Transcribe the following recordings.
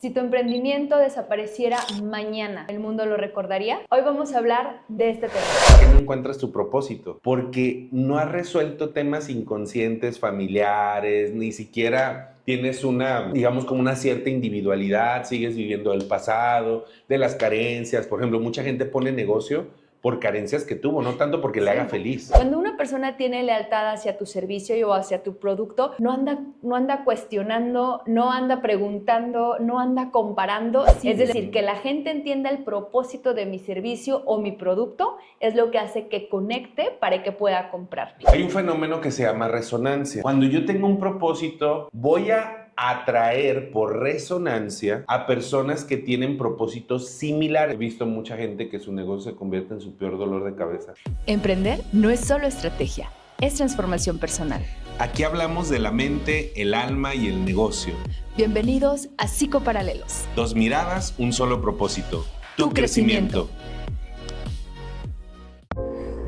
Si tu emprendimiento desapareciera mañana, ¿el mundo lo recordaría? Hoy vamos a hablar de este tema. ¿Por qué no encuentras tu propósito? Porque no has resuelto temas inconscientes, familiares, ni siquiera tienes una, digamos, como una cierta individualidad, sigues viviendo del pasado, de las carencias. Por ejemplo, mucha gente pone negocio por carencias que tuvo, no tanto porque le haga feliz. Cuando una persona tiene lealtad hacia tu servicio o hacia tu producto, no anda cuestionando, no anda preguntando, no anda comparando. Es decir, que la gente entienda el propósito de mi servicio o mi producto es lo que hace que conecte para que pueda comprarme. Hay un fenómeno que se llama resonancia. Cuando yo tengo un propósito, voy a atraer por resonancia a personas que tienen propósitos similares. He visto mucha gente que su negocio se convierte en su peor dolor de cabeza. Emprender no es solo estrategia, es transformación personal. Aquí hablamos de la mente, el alma y el negocio. Bienvenidos a Psicoparalelos. Dos miradas, un solo propósito. Tu crecimiento.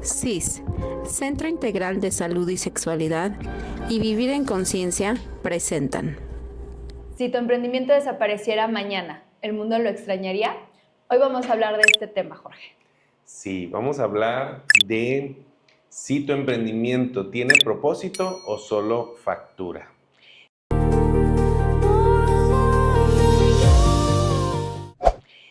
CIS, Centro Integral de Salud y Sexualidad y Vivir en Conciencia, presentan. Si tu emprendimiento desapareciera mañana, ¿el mundo lo extrañaría? Hoy vamos a hablar de este tema, Jorge. Sí, vamos a hablar de si tu emprendimiento tiene propósito o solo factura.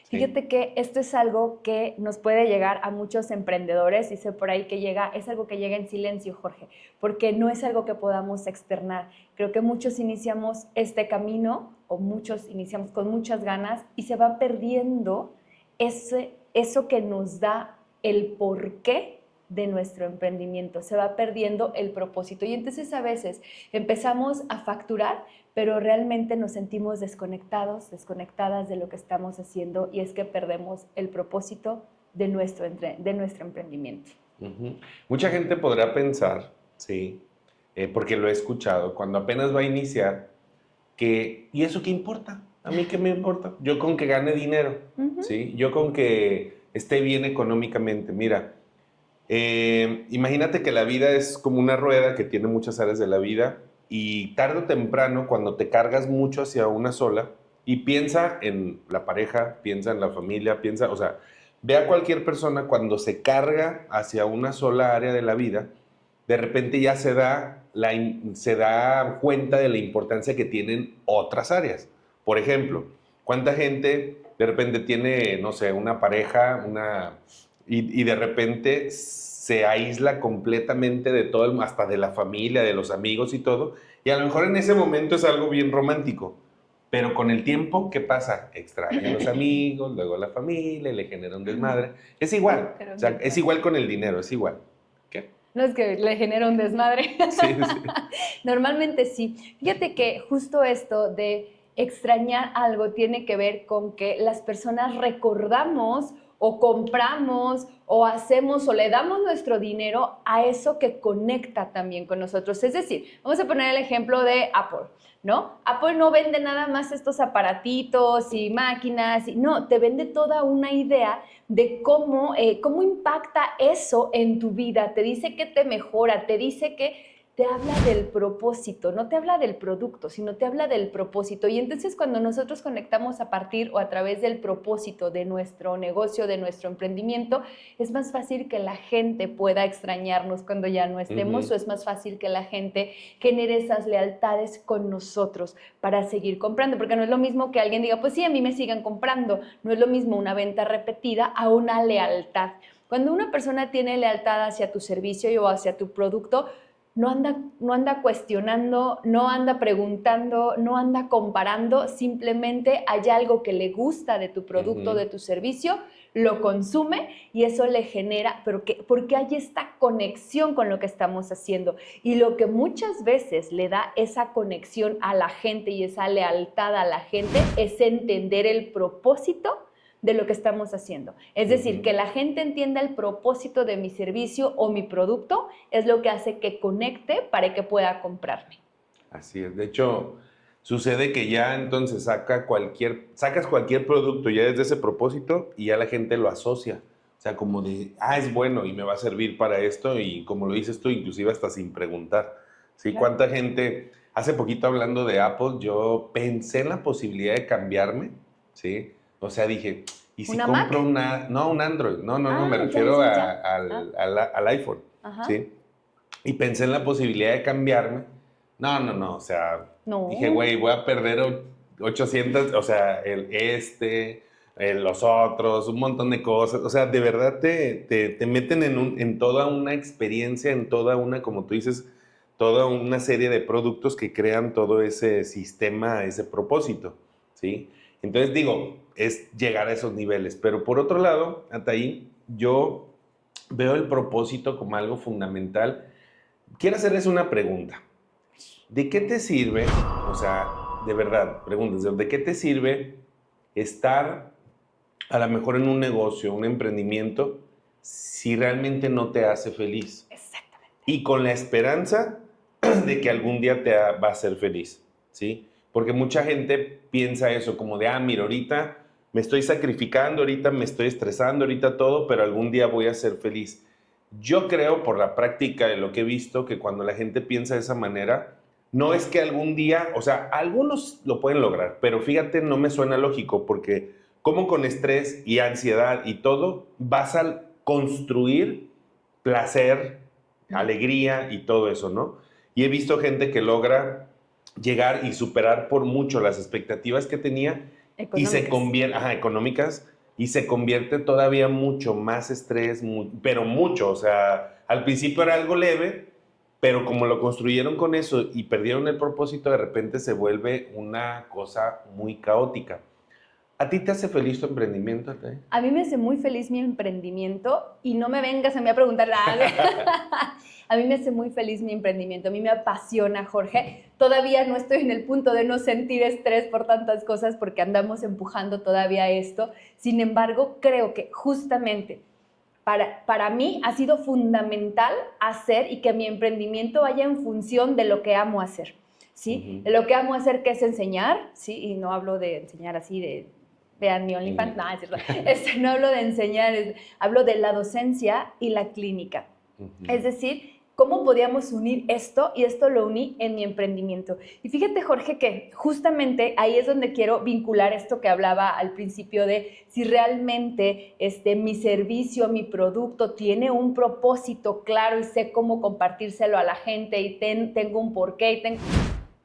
Fíjate que esto es algo que nos puede llegar a muchos emprendedores, dice por ahí que es algo que llega en silencio, Jorge, porque no es algo que podamos externar. Creo que muchos iniciamos este camino, o muchos iniciamos con muchas ganas, y se va perdiendo eso que nos da el porqué de nuestro emprendimiento, se va perdiendo el propósito. Y entonces a veces empezamos a facturar, pero realmente nos sentimos desconectadas de lo que estamos haciendo, y es que perdemos el propósito de nuestro emprendimiento. Mucha gente podrá pensar, sí, porque lo he escuchado, cuando apenas va a iniciar, que ¿y eso qué importa? ¿A mí qué me importa? Yo con que gane dinero, ¿sí? Yo con que esté bien económicamente. Mira, imagínate que la vida es como una rueda que tiene muchas áreas de la vida, y tarde o temprano, cuando te cargas mucho hacia una sola, y piensa en la pareja, piensa en la familia, o sea, ve a cualquier persona cuando se carga hacia una sola área de la vida, de repente ya se da cuenta de la importancia que tienen otras áreas. Por ejemplo, ¿cuánta gente de repente tiene, no sé, una pareja, y de repente se aísla completamente de todo, hasta de la familia, de los amigos y todo, y a lo mejor en ese momento es algo bien romántico, pero con el tiempo, ¿qué pasa? Extraña a los amigos, luego a la familia, le genera un desmadre. Es igual, o sea, es igual con el dinero, es igual. ¿Qué? No es que le genera un desmadre. Sí, sí. Normalmente sí. Fíjate que justo esto de extrañar algo tiene que ver con que las personas recordamos o compramos o hacemos o le damos nuestro dinero a eso que conecta también con nosotros. Es decir, vamos a poner el ejemplo de Apple, ¿no? Apple no vende nada más estos aparatitos y máquinas, no, te vende toda una idea de cómo impacta eso en tu vida. Te dice que te mejora, te dice que te habla del propósito, no te habla del producto, sino te habla del propósito. Y entonces cuando nosotros conectamos a partir o a través del propósito de nuestro negocio, de nuestro emprendimiento, es más fácil que la gente pueda extrañarnos cuando ya no estemos, o es más fácil que la gente genere esas lealtades con nosotros para seguir comprando, porque no es lo mismo que alguien diga, pues sí, a mí me sigan comprando. No es lo mismo una venta repetida a una lealtad. Cuando una persona tiene lealtad hacia tu servicio o hacia tu producto, no anda cuestionando, no anda preguntando, no anda comparando, simplemente hay algo que le gusta de tu producto, de tu servicio, lo consume y eso le genera, porque hay esta conexión con lo que estamos haciendo. Y lo que muchas veces le da esa conexión a la gente y esa lealtad a la gente es entender el propósito de lo que estamos haciendo. Es decir, que la gente entienda el propósito de mi servicio o mi producto es lo que hace que conecte para que pueda comprarme. Así es. De hecho, sucede que ya entonces sacas cualquier producto ya desde ese propósito y ya la gente lo asocia. O sea, como de, es bueno y me va a servir para esto, y como lo dices tú, inclusive hasta sin preguntar. ¿Sí? Claro. ¿Cuánta gente hace poquito hablando de Apple, yo pensé en la posibilidad de cambiarme, ¿sí? O sea, dije, ¿y si ¿Una compro Mac? no, un Android? No, me Ya, refiero ya, ya. al iPhone, Ajá. ¿sí? Y pensé en la posibilidad de cambiarme. O sea, dije, No. güey, voy a perder 800, o sea, los otros, un montón de cosas. O sea, de verdad te meten en toda una experiencia, en toda una, como tú dices, toda una serie de productos que crean todo ese sistema, ese propósito, ¿sí? Entonces digo, es llegar a esos niveles. Pero por otro lado, hasta ahí, yo veo el propósito como algo fundamental. Quiero hacerles una pregunta. ¿De qué te sirve, o sea, de verdad, pregúntense, ¿de qué te sirve estar a lo mejor en un negocio, un emprendimiento, si realmente no te hace feliz? Exactamente. Y con la esperanza de que algún día va a ser feliz, ¿sí? Porque mucha gente piensa eso, como de, mira, ahorita me estoy sacrificando, ahorita me estoy estresando, ahorita todo, pero algún día voy a ser feliz. Yo creo, por la práctica de lo que he visto, que cuando la gente piensa de esa manera, no es que algún día, o sea, algunos lo pueden lograr, pero fíjate, no me suena lógico, porque como con estrés y ansiedad y todo, vas a construir placer, alegría y todo eso, ¿no? Y he visto gente que logra llegar y superar por mucho las expectativas que tenía y se Económicas. convierte, económicas, y se convierte todavía mucho más estrés, pero mucho, o sea, al principio era algo leve, pero como lo construyeron con eso y perdieron el propósito, de repente se vuelve una cosa muy caótica. ¿A ti te hace feliz tu emprendimiento, Atay? A mí me hace muy feliz mi emprendimiento y no me vengas a mí a preguntar nada. A mí me hace muy feliz mi emprendimiento, a mí me apasiona, Jorge. Todavía no estoy en el punto de no sentir estrés por tantas cosas porque andamos empujando todavía esto. Sin embargo, creo que justamente para mí ha sido fundamental hacer y que mi emprendimiento vaya en función de lo que amo hacer, ¿sí? De lo que amo hacer, que es enseñar, ¿sí? Y no hablo de enseñar así de vean mi OnlyFans, no, es cierto. No hablo de enseñar, hablo de la docencia y la clínica. Es decir, ¿cómo podíamos unir esto? Y esto lo uní en mi emprendimiento. Y fíjate, Jorge, que justamente ahí es donde quiero vincular esto que hablaba al principio de si realmente mi servicio, mi producto tiene un propósito claro y sé cómo compartírselo a la gente y tengo un porqué.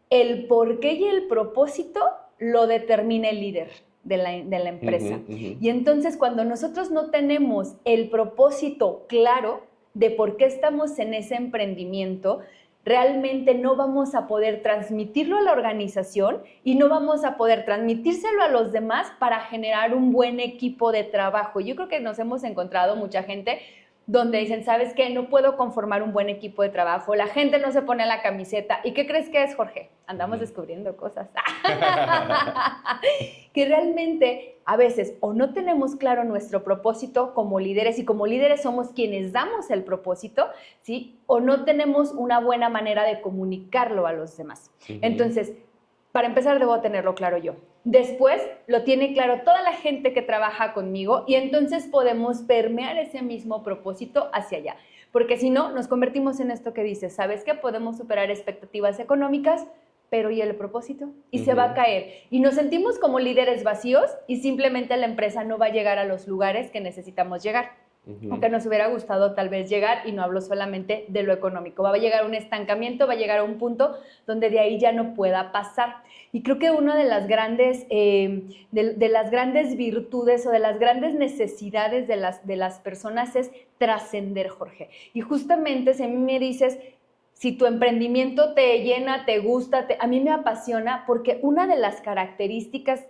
El porqué y el propósito lo determina el líder de la empresa. Y entonces cuando nosotros no tenemos el propósito claro de por qué estamos en ese emprendimiento, realmente no vamos a poder transmitirlo a la organización y no vamos a poder transmitírselo a los demás para generar un buen equipo de trabajo. Yo creo que nos hemos encontrado mucha gente donde dicen, ¿sabes qué? No puedo conformar un buen equipo de trabajo, la gente no se pone la camiseta. ¿Y qué crees que es, Jorge? Andamos descubriendo cosas. Que realmente a veces o no tenemos claro nuestro propósito como líderes, y como líderes somos quienes damos el propósito, ¿sí? O no tenemos una buena manera de comunicarlo a los demás. Entonces, para empezar, debo tenerlo claro yo. Después lo tiene claro toda la gente que trabaja conmigo y entonces podemos permear ese mismo propósito hacia allá. Porque si no, nos convertimos en esto que dices, ¿sabes qué? Podemos superar expectativas económicas, pero ¿y el propósito? Y se va a caer. Y nos sentimos como líderes vacíos y simplemente la empresa no va a llegar a los lugares que necesitamos llegar. Aunque nos hubiera gustado tal vez llegar, y no hablo solamente de lo económico. Va a llegar a un estancamiento, va a llegar a un punto donde de ahí ya no pueda pasar. Y creo que una de las grandes, de las grandes virtudes o de las grandes necesidades de las personas es trascender, Jorge. Y justamente si a mí me dices, si tu emprendimiento te llena, te gusta, a mí me apasiona, porque una de las características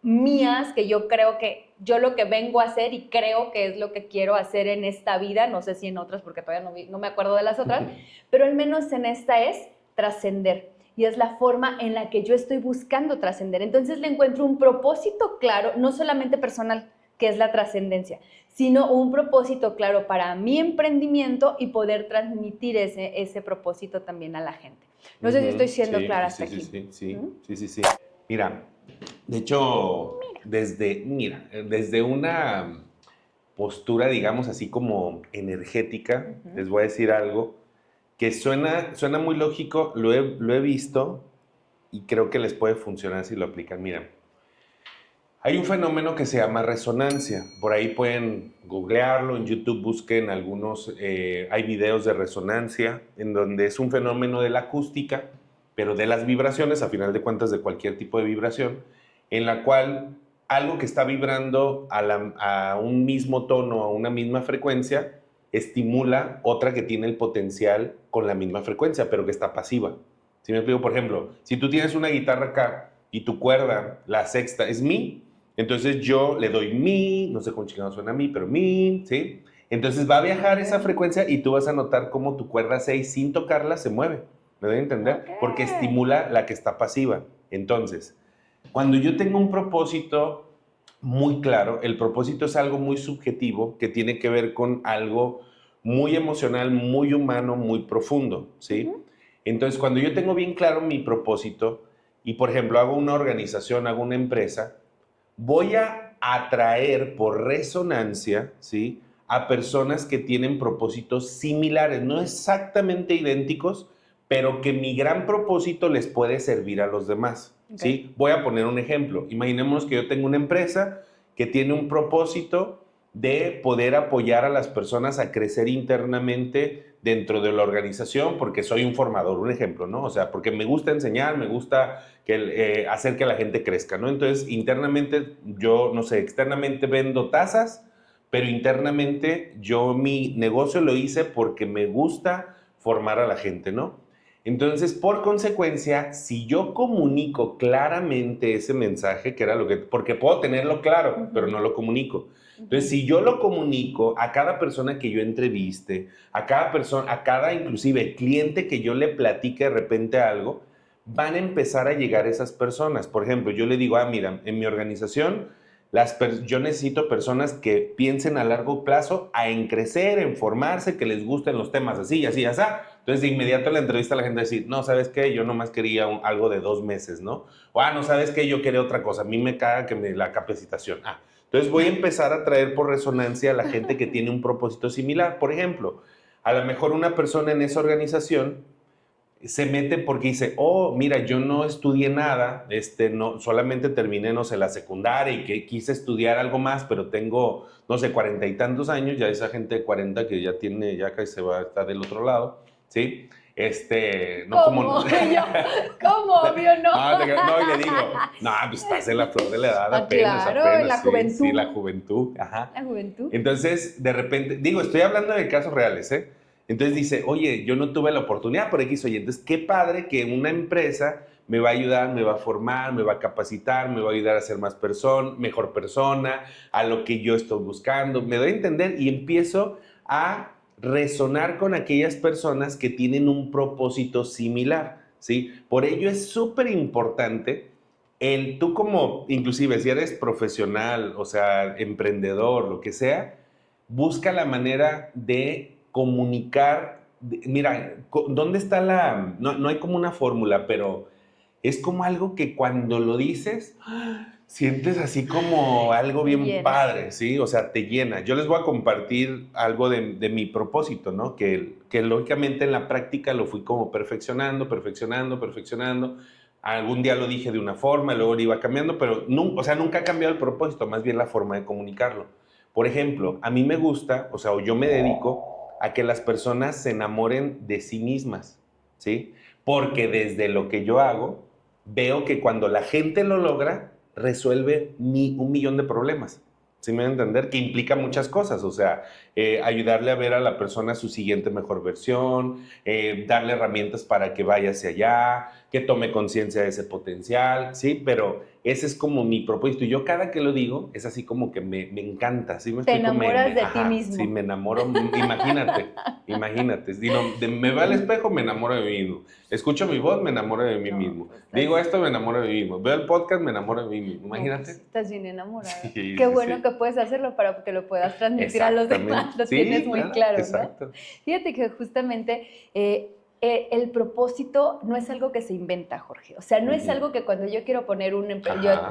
mías que yo creo que yo lo que vengo a hacer y creo que es lo que quiero hacer en esta vida, no sé si en otras porque todavía no me acuerdo de las otras, pero al menos en esta es trascender. Y es la forma en la que yo estoy buscando trascender. Entonces le encuentro un propósito claro, no solamente personal, que es la trascendencia, sino un propósito claro para mi emprendimiento y poder transmitir ese propósito también a la gente. No sé si estoy siendo clara hasta aquí. Sí. Mira, de hecho, desde una postura, digamos así como energética, les voy a decir algo. que suena muy lógico, lo he visto y creo que les puede funcionar si lo aplican. Miren, hay un fenómeno que se llama resonancia. Por ahí pueden googlearlo, en YouTube busquen algunos, hay videos de resonancia, en donde es un fenómeno de la acústica, pero de las vibraciones, a final de cuentas de cualquier tipo de vibración, en la cual algo que está vibrando a un mismo tono, a una misma frecuencia, estimula otra que tiene el potencial con la misma frecuencia, pero que está pasiva. ¿Sí me explico? Por ejemplo, si tú tienes una guitarra acá y tu cuerda, la sexta, es mi, entonces yo le doy mi, no sé cómo chingado suena mi, pero mi, ¿sí? Entonces va a viajar esa frecuencia y tú vas a notar cómo tu cuerda 6 sin tocarla se mueve. ¿Me doy a entender? Ok. Porque estimula la que está pasiva. Entonces, cuando yo tengo un propósito muy claro, el propósito es algo muy subjetivo que tiene que ver con algo muy emocional, muy humano, muy profundo, ¿sí? Entonces, cuando yo tengo bien claro mi propósito y, por ejemplo, hago una organización, hago una empresa, voy a atraer por resonancia, ¿sí?, a personas que tienen propósitos similares, no exactamente idénticos, pero que mi gran propósito les puede servir a los demás, ¿sí? Voy a poner un ejemplo. Imaginemos que yo tengo una empresa que tiene un propósito de poder apoyar a las personas a crecer internamente dentro de la organización, porque soy un formador, un ejemplo, ¿no? O sea, porque me gusta enseñar, me gusta hacer que la gente crezca, ¿no? Entonces, internamente, yo, no sé, externamente vendo tazas, pero internamente yo mi negocio lo hice porque me gusta formar a la gente, ¿no? Entonces, por consecuencia, si yo comunico claramente ese mensaje, que era lo que, porque puedo tenerlo claro, pero no lo comunico. Entonces, si yo lo comunico a cada persona que yo entreviste, a cada persona, a cada inclusive cliente que yo le platique de repente algo, van a empezar a llegar esas personas. Por ejemplo, yo le digo, mira, en mi organización, yo necesito personas que piensen a largo plazo en crecer, en formarse, que les gusten los temas así, así, así. Entonces, de inmediato en la entrevista la gente va a decir, no, ¿sabes qué? Yo nomás quería algo de 2 meses, ¿no? O, no, ¿sabes qué? Yo quería otra cosa. A mí me caga la capacitación. Entonces voy a empezar a traer por resonancia a la gente que tiene un propósito similar. Por ejemplo, a lo mejor una persona en esa organización se mete porque dice, mira, yo no estudié nada, no, solamente terminé, no sé, la secundaria y que quise estudiar algo más, pero tengo, no sé, 40 y tantos años, ya esa gente de 40 que ya tiene, ya casi se va a estar del otro lado, ¿sí? No ¿Cómo? como... ¿Cómo? Obvio no. No, y le digo, no, pues estás en la flor de la edad apenas, claro, apenas. en la juventud. Sí, la juventud, ajá. La juventud. Entonces, de repente, digo, estoy hablando de casos reales, ¿eh? Entonces dice, oye, yo no tuve la oportunidad por X, oye, entonces qué padre que una empresa me va a ayudar, me va a formar, me va a capacitar, me va a ayudar a ser mejor persona, a lo que yo estoy buscando. Me doy a entender y empiezo a resonar con aquellas personas que tienen un propósito similar, ¿sí? Por ello es súper importante tú como, inclusive si eres profesional, o sea, emprendedor, lo que sea, busca la manera de comunicar. Mira, ¿dónde está no hay como una fórmula, pero es como algo que cuando lo dices, sientes así como algo bien padre, ¿sí? O sea, te llena. Yo les voy a compartir algo de mi propósito, ¿no? Que lógicamente en la práctica lo fui como perfeccionando. Algún día lo dije de una forma, luego lo iba cambiando, pero nunca ha cambiado el propósito, más bien la forma de comunicarlo. Por ejemplo, a mí me gusta, o sea, yo me dedico a que las personas se enamoren de sí mismas, ¿sí? Porque desde lo que yo hago, veo que cuando la gente lo logra, resuelve un millón de problemas. ¿Sí me van a entender? Que implica muchas cosas, o sea, ayudarle a ver a la persona su siguiente mejor versión, darle herramientas para que vaya hacia allá, que tome conciencia de ese potencial, ¿sí? Pero ese es como mi propósito. Y yo cada que lo digo, es así como que me encanta, ¿sí? Te enamoras de ti mismo. Sí, me enamoro, imagínate. Me veo al espejo, me enamoro de mí mismo. Escucho mi voz, me enamoro de mí mismo. Digo esto, me enamoro de mí mismo. Veo el podcast, me enamoro de mí mismo. Imagínate. Pues, estás bien enamorado. Sí, Qué bueno sí. que puedes hacerlo para que lo puedas transmitir a los demás. Lo tienes muy claro, exacto. ¿no? Fíjate que justamente el propósito no es algo que se inventa, Jorge. O sea, no es algo que cuando yo quiero poner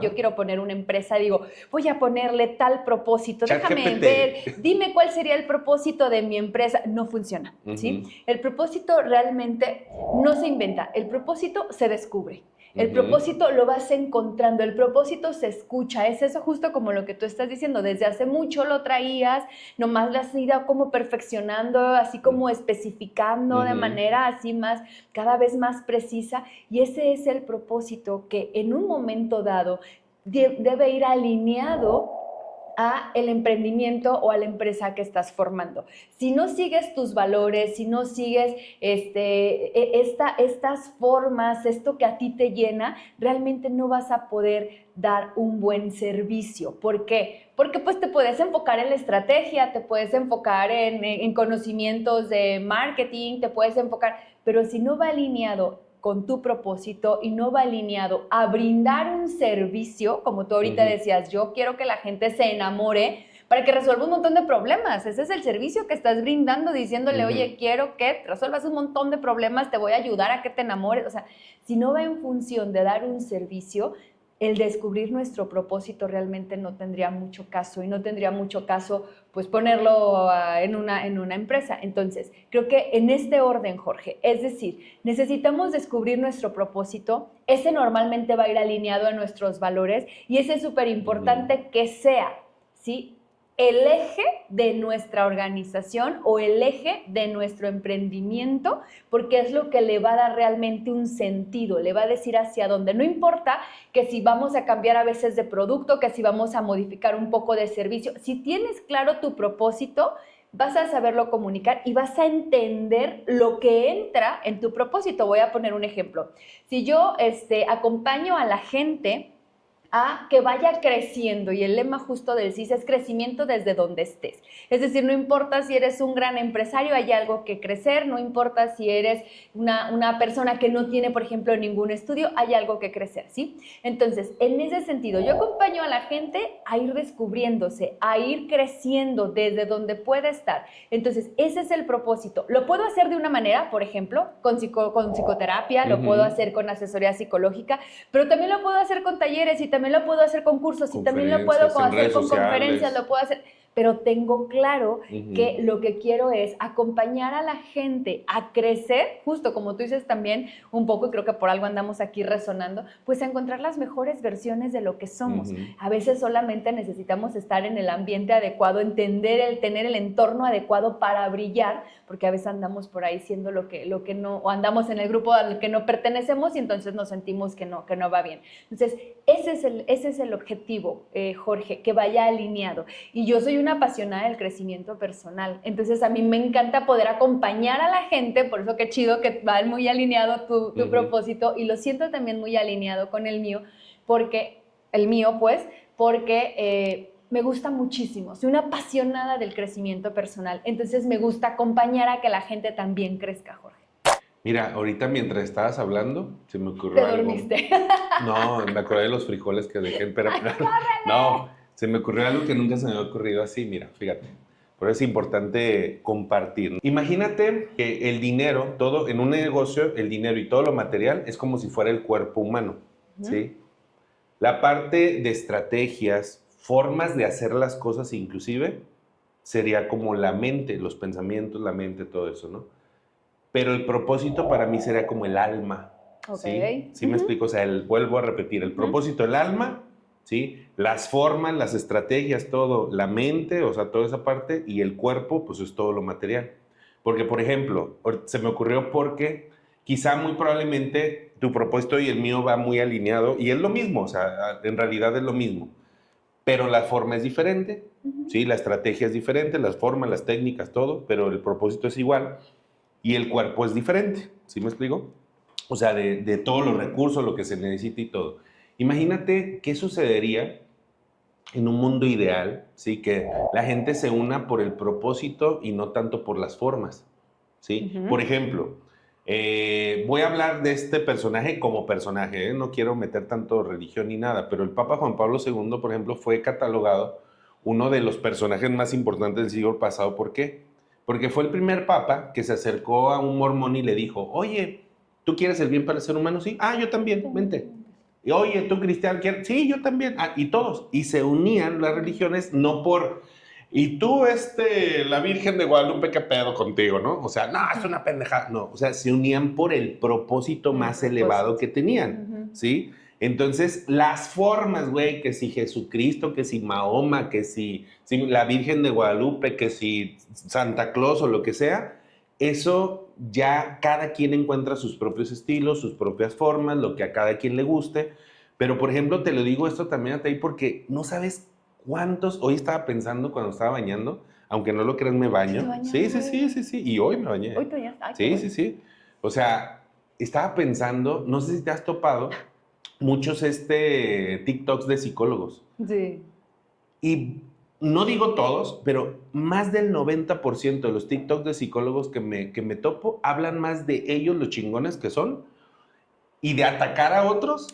yo quiero poner una empresa, digo, voy a ponerle tal propósito, déjame ver, dime cuál sería el propósito de mi empresa. No funciona, ¿sí? El propósito realmente no se inventa, el propósito se descubre. El propósito lo vas encontrando, el propósito se escucha, es eso justo como lo que tú estás diciendo, desde hace mucho lo traías, nomás lo has ido como perfeccionando, así como especificando de manera así más, cada vez más precisa, y ese es el propósito que en un momento dado debe ir alineado a el emprendimiento o a la empresa que estás formando. Si no sigues tus valores, si no sigues estas formas, esto que a ti te llena, realmente no vas a poder dar un buen servicio. ¿Por qué? Porque pues te puedes enfocar en la estrategia, te puedes enfocar en conocimientos de marketing, te puedes enfocar, pero si no va alineado con tu propósito y no va alineado a brindar un servicio, como tú ahorita decías, yo quiero que la gente se enamore para que resuelva un montón de problemas. Ese es el servicio que estás brindando, diciéndole, oye, quiero que resuelvas un montón de problemas, te voy a ayudar a que te enamores. O sea, si no va en función de dar un servicio, el descubrir nuestro propósito realmente no tendría mucho caso, y no tendría mucho caso pues ponerlo en una empresa. Entonces, creo que en este orden, Jorge, es decir, necesitamos descubrir nuestro propósito, ese normalmente va a ir alineado a nuestros valores, y ese es súper importante que sea, ¿sí?, el eje de nuestra organización o el eje de nuestro emprendimiento, porque es lo que le va a dar realmente un sentido, le va a decir hacia dónde. No importa que si vamos a cambiar a veces de producto, que si vamos a modificar un poco de servicio, si tienes claro tu propósito, vas a saberlo comunicar y vas a entender lo que entra en tu propósito. Voy a poner un ejemplo. Si yo acompaño a la gente a que vaya creciendo, y el lema justo del CIS es crecimiento desde donde estés. Es decir, no importa si eres un gran empresario, hay algo que crecer, no importa si eres una persona que no tiene, por ejemplo, ningún estudio, hay algo que crecer, ¿sí? Entonces, en ese sentido, yo acompaño a la gente a ir descubriéndose, a ir creciendo desde donde puede estar. Entonces, ese es el propósito. Lo puedo hacer de una manera, por ejemplo, con psicoterapia, lo puedo hacer con asesoría psicológica, pero también lo puedo hacer con talleres, y también lo puedo hacer con cursos, y también lo puedo hacer con conferencias, lo puedo hacer, pero tengo claro que lo que quiero es acompañar a la gente a crecer, justo como tú dices también un poco, y creo que por algo andamos aquí resonando, pues a encontrar las mejores versiones de lo que somos. A veces solamente necesitamos estar en el ambiente adecuado, tener el entorno adecuado para brillar, porque a veces andamos por ahí siendo lo que no, o andamos en el grupo al que no pertenecemos, y entonces nos sentimos que no va bien. Entonces, ese es el objetivo, Jorge, que vaya alineado. Y yo soy una apasionada del crecimiento personal, entonces a mí me encanta poder acompañar a la gente, por eso qué chido que va muy alineado tu propósito, y lo siento también muy alineado con el mío, porque me gusta muchísimo, soy una apasionada del crecimiento personal, entonces me gusta acompañar a que la gente también crezca, Jorge. Mira, ahorita mientras estabas hablando, se me ocurrió algo. ¿Te dormiste? No, me acordé de los frijoles que dejé, pero no, se me ocurrió algo que nunca se me había ocurrido así, mira, fíjate. Por eso es importante compartir. Imagínate que el dinero, todo en un negocio, el dinero y todo lo material es como si fuera el cuerpo humano, ¿sí? La parte de estrategias, formas de hacer las cosas inclusive, sería como la mente, los pensamientos, la mente, todo eso, ¿no? Pero el propósito para mí sería como el alma, ¿sí? ¿Sí me explico? O sea, vuelvo a repetir, el propósito, el alma, ¿sí? Las formas, las estrategias, todo, la mente, o sea, toda esa parte, y el cuerpo, pues es todo lo material. Porque, por ejemplo, se me ocurrió porque quizá muy probablemente tu propósito y el mío va muy alineado, y es lo mismo, o sea, en realidad es lo mismo, pero la forma es diferente, ¿sí? La estrategia es diferente, las formas, las técnicas, todo, pero el propósito es igual. Y el cuerpo es diferente, ¿sí me explico? O sea, de todos los recursos, lo que se necesita y todo. Imagínate qué sucedería en un mundo ideal, ¿sí? Que la gente se una por el propósito y no tanto por las formas, ¿sí? Por ejemplo, voy a hablar de este personaje como personaje, ¿eh? No quiero meter tanto religión ni nada, pero el Papa Juan Pablo II, por ejemplo, fue catalogado uno de los personajes más importantes del siglo pasado. ¿Por qué? porque fue el primer papa que se acercó a un mormón y le dijo, oye, ¿tú quieres el bien para el ser humano? Sí. Ah, yo también, vente. Y, oye, ¿tú cristiano quieres? Sí, yo también. Ah, y todos. Y se unían las religiones no por... Y tú, la Virgen de Guadalupe, ¿qué pedo contigo, no? O sea, no, es una pendejada. No, o sea, se unían por el propósito más elevado que tenían, ¿sí? Entonces, las formas, güey, que si Jesucristo, que si Mahoma, que si la Virgen de Guadalupe, que si Santa Claus o lo que sea, eso ya cada quien encuentra sus propios estilos, sus propias formas, lo que a cada quien le guste. Pero, por ejemplo, te lo digo esto también a ti porque no sabes cuántos, hoy estaba pensando cuando estaba bañando, aunque no lo creas, me baño. bañas, Sí, sí, sí, sí, sí, y hoy me bañé. Hoy te bañas. Ay, Sí, sí, sí. O sea, estaba pensando, no sé si te has topado, muchos TikToks de psicólogos. Sí. Y no digo todos, pero más del 90% de los TikToks de psicólogos que me topo hablan más de ellos, los chingones que son, y de atacar a otros,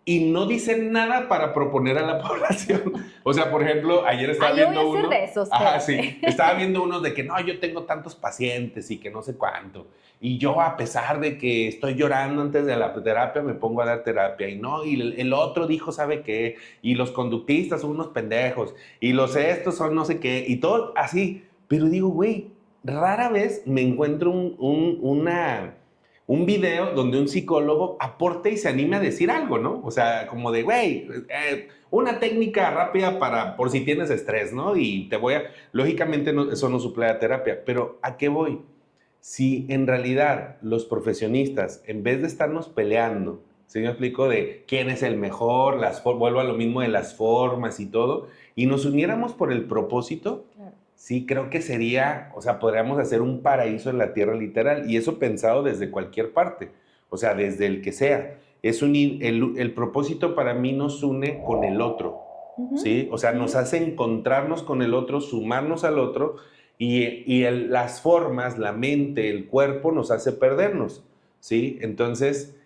y no dicen nada para proponer a la población. O sea, por ejemplo, ayer estaba yo voy viendo a ser uno... de esos, Ajá, espérate. sí. Estaba viendo uno de que, no, yo tengo tantos pacientes y que no sé cuánto. Y yo, a pesar de que estoy llorando antes de la terapia, me pongo a dar terapia. Y no, y el otro dijo, ¿sabe qué? Y los conductistas son unos pendejos. Y los estos son no sé qué. Y todo así. Pero digo, güey, rara vez me encuentro un video donde un psicólogo aporte y se anime a decir algo, ¿no? O sea, como de, güey, una técnica rápida por si tienes estrés, ¿no? Y lógicamente eso no suple la terapia, pero ¿a qué voy? Si en realidad los profesionistas, en vez de estarnos peleando, ¿sí me explico? De quién es el mejor, vuelvo a lo mismo de las formas y todo, y nos uniéramos por el propósito, claro. Sí, creo que sería, o sea, podríamos hacer un paraíso en la tierra literal, y eso pensado desde cualquier parte, o sea, desde el que sea. El propósito para mí nos une con el otro, ¿sí? O sea, nos hace encontrarnos con el otro, sumarnos al otro, y las formas, la mente, el cuerpo nos hace perdernos, ¿sí? Entonces,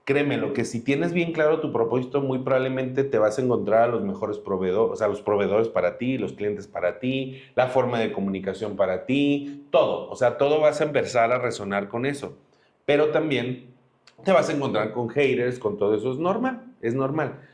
créeme, lo que si tienes bien claro tu propósito, muy probablemente te vas a encontrar a los mejores proveedores, o sea, los proveedores para ti, los clientes para ti, la forma de comunicación para ti, todo. O sea, todo vas a empezar a resonar con eso. Pero también te vas a encontrar con haters, con todo eso, es normal.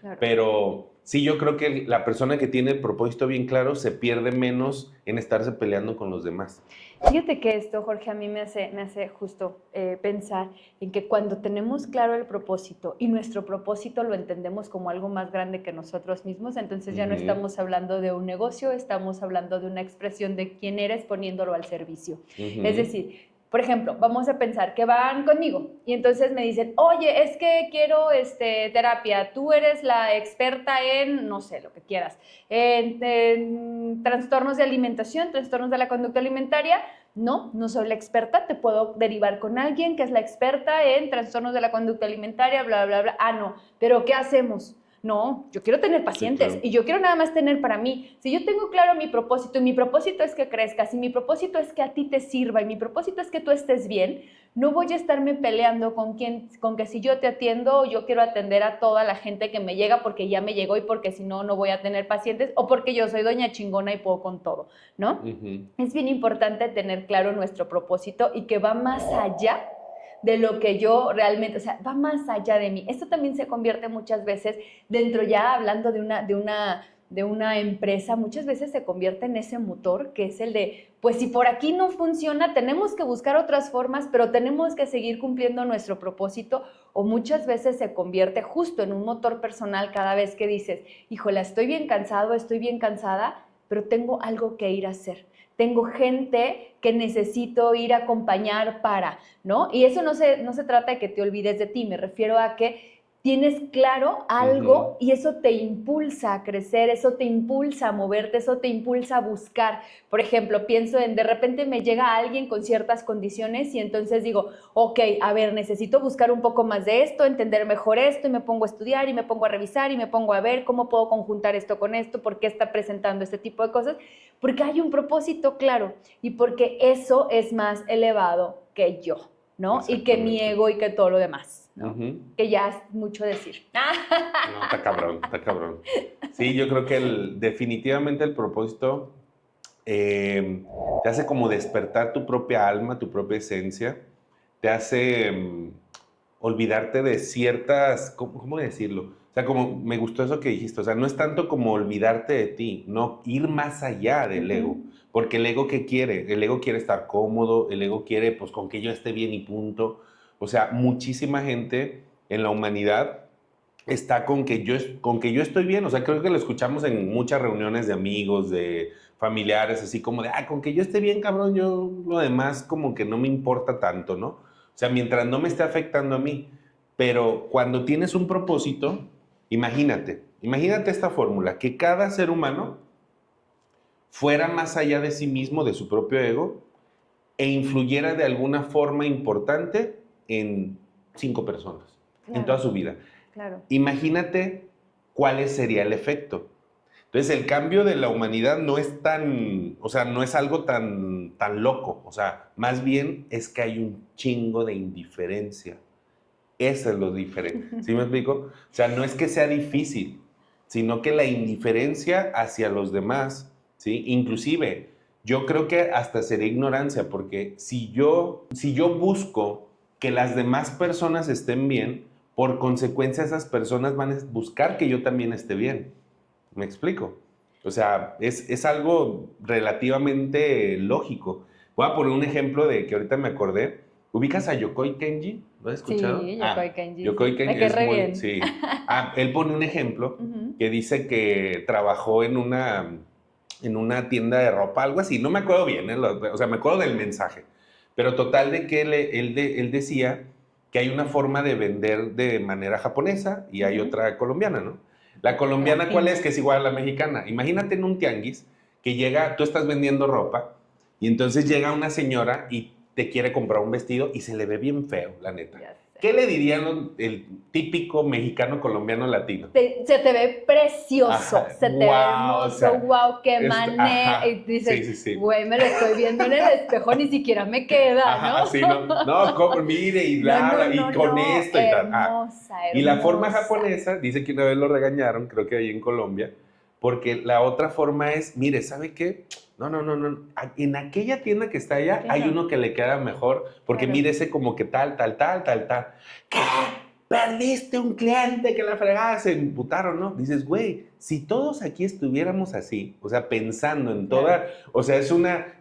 Claro. Pero sí, yo creo que la persona que tiene el propósito bien claro se pierde menos en estarse peleando con los demás. Fíjate que esto, Jorge, a mí me hace justo pensar en que cuando tenemos claro el propósito y nuestro propósito lo entendemos como algo más grande que nosotros mismos, entonces ya no estamos hablando de un negocio, estamos hablando de una expresión de quién eres poniéndolo al servicio. Es decir, por ejemplo, vamos a pensar que van conmigo y entonces me dicen, oye, es que quiero terapia, tú eres la experta en, no sé, lo que quieras, en trastornos de alimentación, trastornos de la conducta alimentaria. No soy la experta, te puedo derivar con alguien que es la experta en trastornos de la conducta alimentaria, bla, bla, bla. Ah, no, pero ¿qué hacemos? No, yo quiero tener pacientes, sí, claro. Y yo quiero nada más tener para mí. Si yo tengo claro mi propósito y mi propósito es que crezcas y mi propósito es que a ti te sirva y mi propósito es que tú estés bien, no voy a estarme peleando con que si yo te atiendo, yo quiero atender a toda la gente que me llega porque ya me llegó y porque si no, no voy a tener pacientes o porque yo soy doña chingona y puedo con todo, ¿no? Es bien importante tener claro nuestro propósito y que va más allá de lo que yo realmente, o sea, va más allá de mí. Esto también se convierte muchas veces, dentro ya hablando de una empresa, muchas veces se convierte en ese motor que es el de, pues si por aquí no funciona, tenemos que buscar otras formas, pero tenemos que seguir cumpliendo nuestro propósito, o muchas veces se convierte justo en un motor personal cada vez que dices, híjole, estoy bien cansado, estoy bien cansada, pero tengo algo que ir a hacer. Tengo gente que necesito ir a acompañar para, ¿no? Y eso no se trata de que te olvides de ti, me refiero a que tienes claro algo y eso te impulsa a crecer, eso te impulsa a moverte, eso te impulsa a buscar. Por ejemplo, pienso de repente me llega alguien con ciertas condiciones y entonces digo, ok, a ver, necesito buscar un poco más de esto, entender mejor esto y me pongo a estudiar y me pongo a revisar y me pongo a ver cómo puedo conjuntar esto con esto, por qué está presentando este tipo de cosas, porque hay un propósito claro y porque eso es más elevado que yo, ¿no? Y que mi ego y que todo lo demás. ¿No? Que ya es mucho decir. No, está cabrón, está cabrón. Sí, yo creo que definitivamente el propósito te hace como despertar tu propia alma, tu propia esencia, te hace olvidarte de ciertas, ¿cómo decirlo? O sea, como me gustó eso que dijiste, o sea, no es tanto como olvidarte de ti, no, ir más allá del ego, porque el ego, ¿qué quiere? El ego quiere estar cómodo, el ego quiere, pues, con que yo esté bien y punto. O sea, muchísima gente en la humanidad está con que yo estoy bien, o sea, creo que lo escuchamos en muchas reuniones de amigos, de familiares, así como de, con que yo esté bien, cabrón, yo lo demás como que no me importa tanto, ¿no? O sea, mientras no me esté afectando a mí. Pero cuando tienes un propósito, imagínate esta fórmula, que cada ser humano fuera más allá de sí mismo, de su propio ego, e influyera de alguna forma importante en 5 personas, en toda su vida. Claro. Imagínate cuál sería el efecto. Entonces, el cambio de la humanidad no es tan, o sea, no es algo tan loco. O sea, más bien es que hay un chingo de indiferencia. Eso es lo diferente. ¿Sí me explico? O sea, no es que sea difícil, sino que la indiferencia hacia los demás, ¿sí? Inclusive, yo creo que hasta sería ignorancia, porque si yo busco que las demás personas estén bien, por consecuencia esas personas van a buscar que yo también esté bien. ¿Me explico? O sea, es algo relativamente lógico. Voy a poner un ejemplo de que ahorita me acordé. ¿Ubicas a Yokoi Kenji? ¿Lo has escuchado? Sí, Yokoi Kenji. Yokoi Sí. Kenji Me cae es re muy... bien. Sí. Él pone un ejemplo que dice que trabajó en una tienda de ropa, algo así. No me acuerdo bien, o sea, me acuerdo del mensaje. Pero total de que él decía que hay una forma de vender de manera japonesa y hay otra colombiana, ¿no? La colombiana, ¿cuál es? Que es igual a la mexicana. Imagínate en un tianguis que llega, tú estás vendiendo ropa y entonces llega una señora y te quiere comprar un vestido y se le ve bien feo, la neta. Ya sé. ¿Qué le dirían el típico mexicano colombiano latino? Se te ve precioso, Ajá, se te ve hermoso, o sea, wow, qué ajá, y dices, sí, sí, sí. güey, me lo estoy viendo en el espejo, ni siquiera me queda, ¿no? Ajá, sí, mire, y y con esto y tal. Hermosa, Y la forma hermosa. japonesa, dice que una vez lo regañaron, creo que ahí en Colombia, porque la otra forma es, mire, ¿sabe qué? No, en aquella tienda que está allá hay uno que le queda mejor, porque mire ese como que tal. ¿Qué? Perdiste un cliente, que la fregada, se imputaron, ¿no? Dices, güey, si todos aquí estuviéramos así, o sea, pensando en toda, o sea,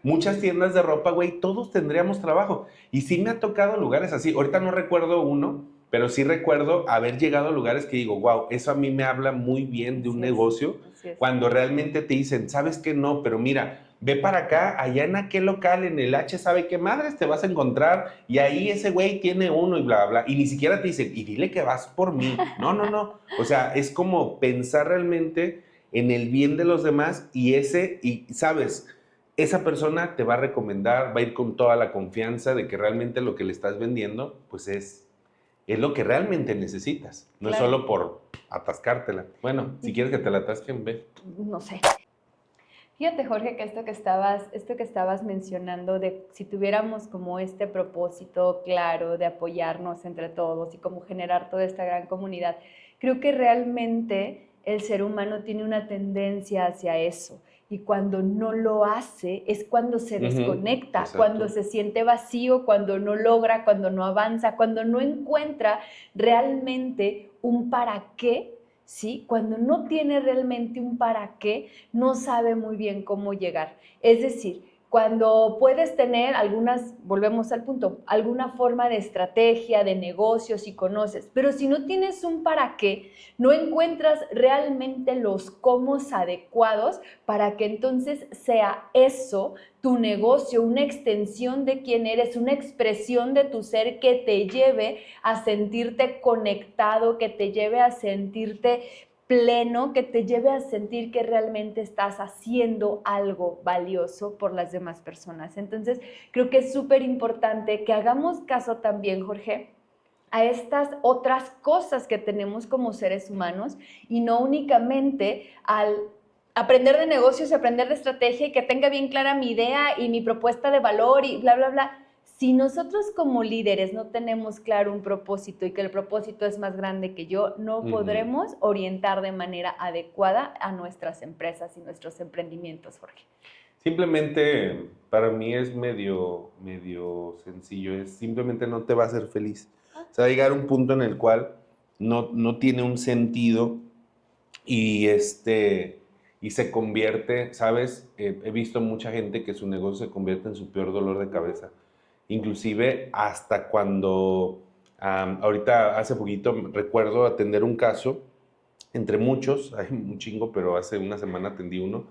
muchas tiendas de ropa, güey, todos tendríamos trabajo. Y sí me ha tocado lugares así, ahorita no recuerdo uno, pero sí recuerdo haber llegado a lugares que digo, wow, eso a mí me habla muy bien de un negocio, cuando realmente te dicen, ¿sabes qué? No, pero mira, ve para acá, allá en aquel local, en el H, ¿sabe qué madres te vas a encontrar? Y ahí ese güey tiene uno y bla, bla, bla. Y ni siquiera te dicen, y dile que vas por mí. No. O sea, es como pensar realmente en el bien de los demás y ¿sabes? Esa persona te va a recomendar, va a ir con toda la confianza de que realmente lo que le estás vendiendo, pues es lo que realmente necesitas. No es solo por atascártela. Bueno, si quieres que te la atasquen, ve. No sé. Fíjate, Jorge, que esto que estabas mencionando de si tuviéramos como este propósito claro de apoyarnos entre todos y como generar toda esta gran comunidad, creo que realmente el ser humano tiene una tendencia hacia eso. Y cuando no lo hace es cuando se desconecta, cuando se siente vacío, cuando no logra, cuando no avanza, cuando no encuentra realmente un para qué. ¿Sí? Cuando no tiene realmente un para qué, no sabe muy bien cómo llegar. Es decir, cuando puedes tener volvemos al punto, alguna forma de estrategia, de negocios y conoces, pero si no tienes un para qué, no encuentras realmente los cómo adecuados para que entonces sea eso tu negocio, una extensión de quién eres, una expresión de tu ser que te lleve a sentirte conectado, que te lleve a sentirte pleno, que te lleve a sentir que realmente estás haciendo algo valioso por las demás personas. Entonces, creo que es súper importante que hagamos caso también, Jorge, a estas otras cosas que tenemos como seres humanos y no únicamente al aprender de negocios y aprender de estrategia y que tenga bien clara mi idea y mi propuesta de valor y bla, bla, bla. Si nosotros como líderes no tenemos claro un propósito y que el propósito es más grande que yo, no podremos orientar de manera adecuada a nuestras empresas y nuestros emprendimientos, Jorge. Simplemente, para mí es medio sencillo, es simplemente no te va a hacer feliz. O sea, llegar a un punto en el cual no tiene un sentido y, y se convierte, ¿sabes? He visto mucha gente que su negocio se convierte en su peor dolor de cabeza. Inclusive hasta cuando, ahorita hace poquito recuerdo atender un caso, entre muchos, hay un chingo, pero hace una semana atendí uno,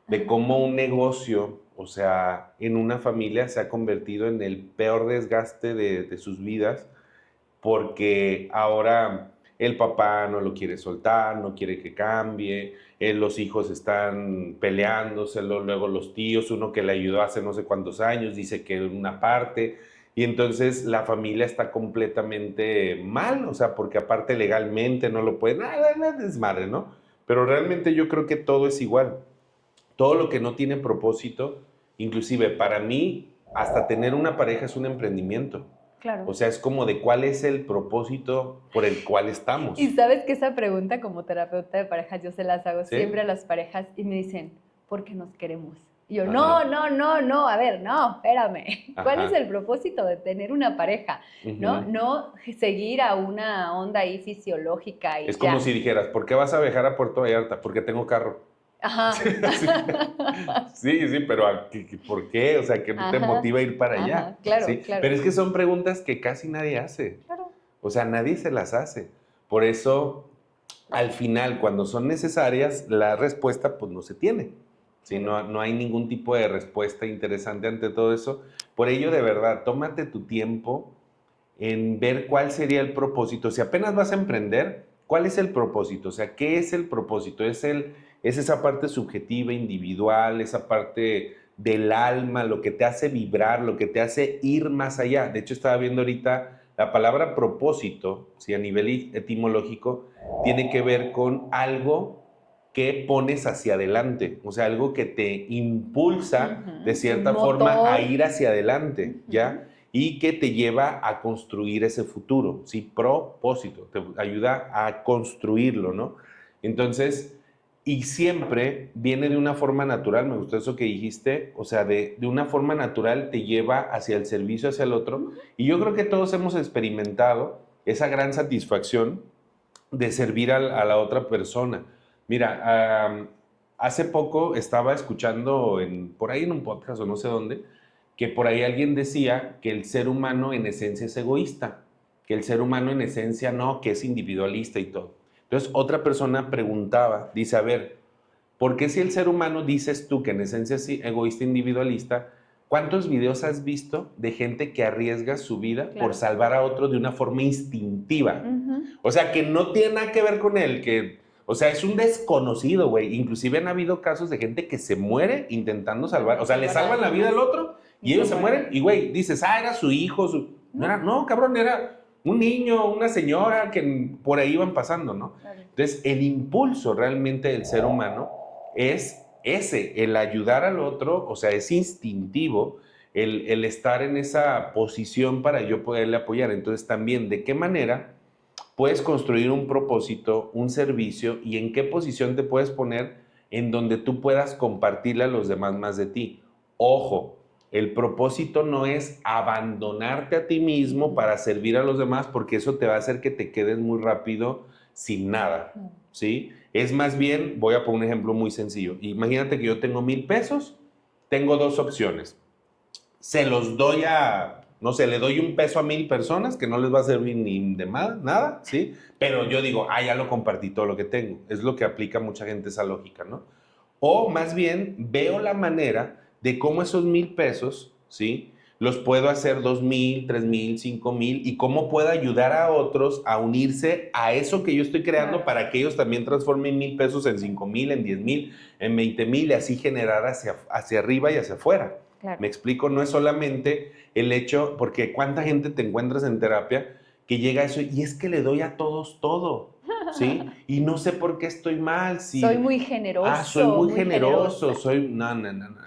de cómo un negocio, o sea, en una familia se ha convertido en el peor desgaste de sus vidas, porque ahora el papá no lo quiere soltar, no quiere que cambie, los hijos están peleándoselo, luego los tíos, uno que le ayudó hace no sé cuántos años, dice que una parte, y entonces la familia está completamente mal, o sea, porque aparte legalmente no lo pueden, nada, desmadre, ¿no? Pero realmente yo creo que todo es igual. Todo lo que no tiene propósito, inclusive para mí, hasta tener una pareja es un emprendimiento. Claro. O sea, es como de cuál es el propósito por el cual estamos. Y sabes que esa pregunta como terapeuta de parejas yo se las hago ¿Sí? siempre a las parejas y me dicen, ¿por qué nos queremos? Y yo, Ajá. no, a ver, no, espérame. ¿Cuál Ajá. es el propósito de tener una pareja? ¿No? Ujú. No seguir a una onda ahí fisiológica y Es como ya. si dijeras, ¿por qué vas a viajar a Puerto Vallarta? Porque tengo carro. Ajá. Sí, pero ¿por qué? O sea, ¿qué te Ajá. motiva a ir para allá? Ajá, claro, ¿Sí? claro. Pero es que son preguntas que casi nadie hace. Claro. O sea, nadie se las hace. Por eso, al final, cuando son necesarias, la respuesta pues no se tiene. ¿Sí? No hay ningún tipo de respuesta interesante ante todo eso. Por ello, de verdad, tómate tu tiempo en ver cuál sería el propósito. Si apenas vas a emprender, ¿cuál es el propósito? O sea, ¿qué es el propósito? Es esa parte subjetiva, individual, esa parte del alma, lo que te hace vibrar, lo que te hace ir más allá. De hecho, estaba viendo ahorita la palabra propósito, si a nivel etimológico, tiene que ver con algo que pones hacia adelante, o sea, algo que te impulsa de cierta forma a ir hacia adelante, ¿ya? Y que te lleva a construir ese futuro, ¿sí? Propósito, te ayuda a construirlo, ¿no? Entonces, y siempre viene de una forma natural, me gustó eso que dijiste, o sea, de una forma natural te lleva hacia el servicio, hacia el otro, y yo creo que todos hemos experimentado esa gran satisfacción de servir a la otra persona. Mira, hace poco estaba escuchando por ahí en un podcast o no sé dónde, que por ahí alguien decía que el ser humano en esencia es egoísta, que el ser humano en esencia no, que es individualista y todo. Entonces otra persona preguntaba, dice, a ver, ¿por qué si el ser humano dices tú que en esencia es egoísta, individualista, cuántos videos has visto de gente que arriesga su vida por salvar a otro de una forma instintiva? O sea, que no tiene nada que ver con él, o sea, es un desconocido, güey. Inclusive han habido casos de gente que se muere intentando salvar, o sea, le salvan la vida al otro y ellos se mueren. Y, güey, dices, era su hijo, no, cabrón, era un niño, una señora que por ahí iban pasando, ¿no? Entonces, el impulso realmente del ser humano es ese, el ayudar al otro, o sea, es instintivo el estar en esa posición para yo poderle apoyar. Entonces, también, ¿de qué manera puedes construir un propósito, un servicio y en qué posición te puedes poner en donde tú puedas compartirle a los demás más de ti? Ojo, el propósito no es abandonarte a ti mismo para servir a los demás, porque eso te va a hacer que te quedes muy rápido sin nada, ¿sí? Es más bien, voy a poner un ejemplo muy sencillo. Imagínate que yo tengo 1,000 pesos, tengo dos opciones. Se los doy no sé, le doy 1 peso a 1,000 personas que no les va a servir ni de nada, ¿sí? Pero yo digo, ya lo compartí todo lo que tengo. Es lo que aplica mucha gente esa lógica, ¿no? O más bien, veo la manera de cómo esos 1,000 pesos, ¿sí? Los puedo hacer 2,000, 3,000, 5,000 y cómo puedo ayudar a otros a unirse a eso que yo estoy creando para que ellos también transformen 1,000 pesos en 5,000, en 10,000, en 20,000 y así generar hacia arriba y hacia afuera. Claro. Me explico, no es solamente el hecho, porque cuánta gente te encuentras en terapia que llega a eso y es que le doy a todos todo, ¿sí? Y no sé por qué estoy mal. Soy muy generoso. Soy muy generoso, no,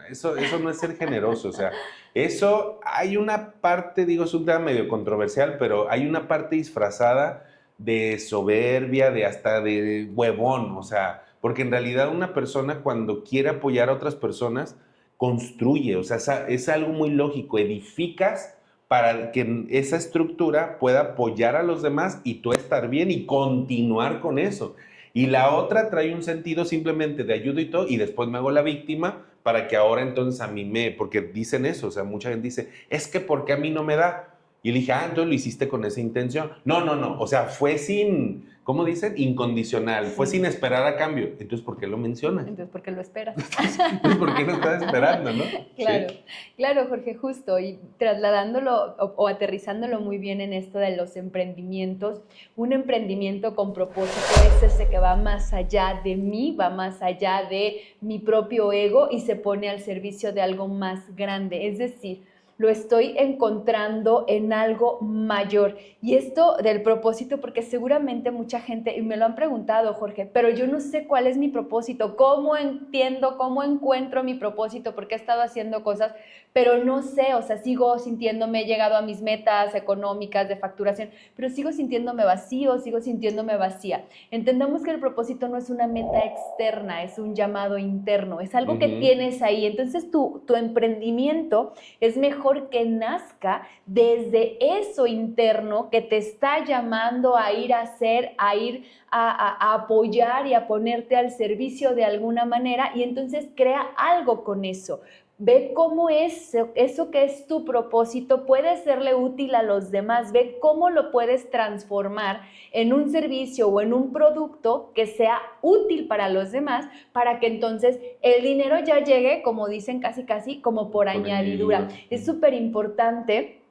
eso no es ser generoso, o sea, eso hay una parte, digo, es un tema medio controversial, pero hay una parte disfrazada de soberbia, hasta de huevón, o sea, porque en realidad una persona cuando quiere apoyar a otras personas, construye, o sea, es algo muy lógico, edificas para que esa estructura pueda apoyar a los demás y tú estar bien y continuar con eso. Y la otra trae un sentido simplemente de ayuda y todo, y después me hago la víctima para que ahora entonces a mí porque dicen eso, o sea, mucha gente dice, es que ¿por qué a mí no me da? Y le dije, entonces lo hiciste con esa intención. No, o sea, fue sin, ¿cómo dicen? Incondicional, fue sin esperar a cambio. Entonces, ¿por qué lo mencionas? Entonces, ¿por qué lo esperas? Entonces, ¿por qué no estás esperando, no? Claro, ¿Sí? claro, Jorge, justo, y trasladándolo o aterrizándolo muy bien en esto de los emprendimientos, un emprendimiento con propósito es ese que va más allá de mí, va más allá de mi propio ego y se pone al servicio de algo más grande, es decir, lo estoy encontrando en algo mayor. Y esto del propósito, porque seguramente mucha gente, y me lo han preguntado, Jorge, pero yo no sé cuál es mi propósito, cómo entiendo, cómo encuentro mi propósito, porque he estado haciendo cosas, pero no sé, o sea, sigo sintiéndome, he llegado a mis metas económicas de facturación, pero sigo sintiéndome vacío, sigo sintiéndome vacía. Entendamos que el propósito no es una meta externa, es un llamado interno, es algo que tienes ahí. Entonces tu emprendimiento es mejor que nazca desde eso interno que te está llamando a ir a hacer, a ir a apoyar y a ponerte al servicio de alguna manera, y entonces crea algo con eso. Ve cómo eso que es tu propósito puede serle útil a los demás. Ve cómo lo puedes transformar en un servicio o en un producto que sea útil para los demás, para que entonces el dinero ya llegue, como dicen casi, como por añadidura. Es súper importante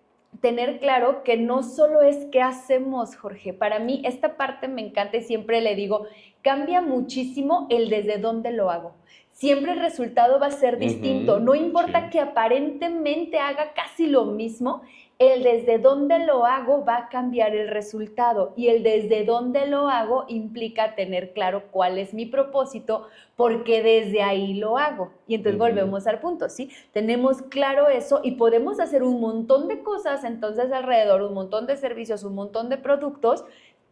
tener claro que no solo es qué hacemos, Jorge. Para mí esta parte me encanta y siempre le digo, cambia muchísimo el desde dónde lo hago. Siempre el resultado va a ser distinto. No importa que aparentemente haga casi lo mismo, el desde dónde lo hago va a cambiar el resultado, y el desde dónde lo hago implica tener claro cuál es mi propósito, porque desde ahí lo hago. Y entonces volvemos al punto, ¿sí? Tenemos claro eso y podemos hacer un montón de cosas entonces alrededor, un montón de servicios, un montón de productos,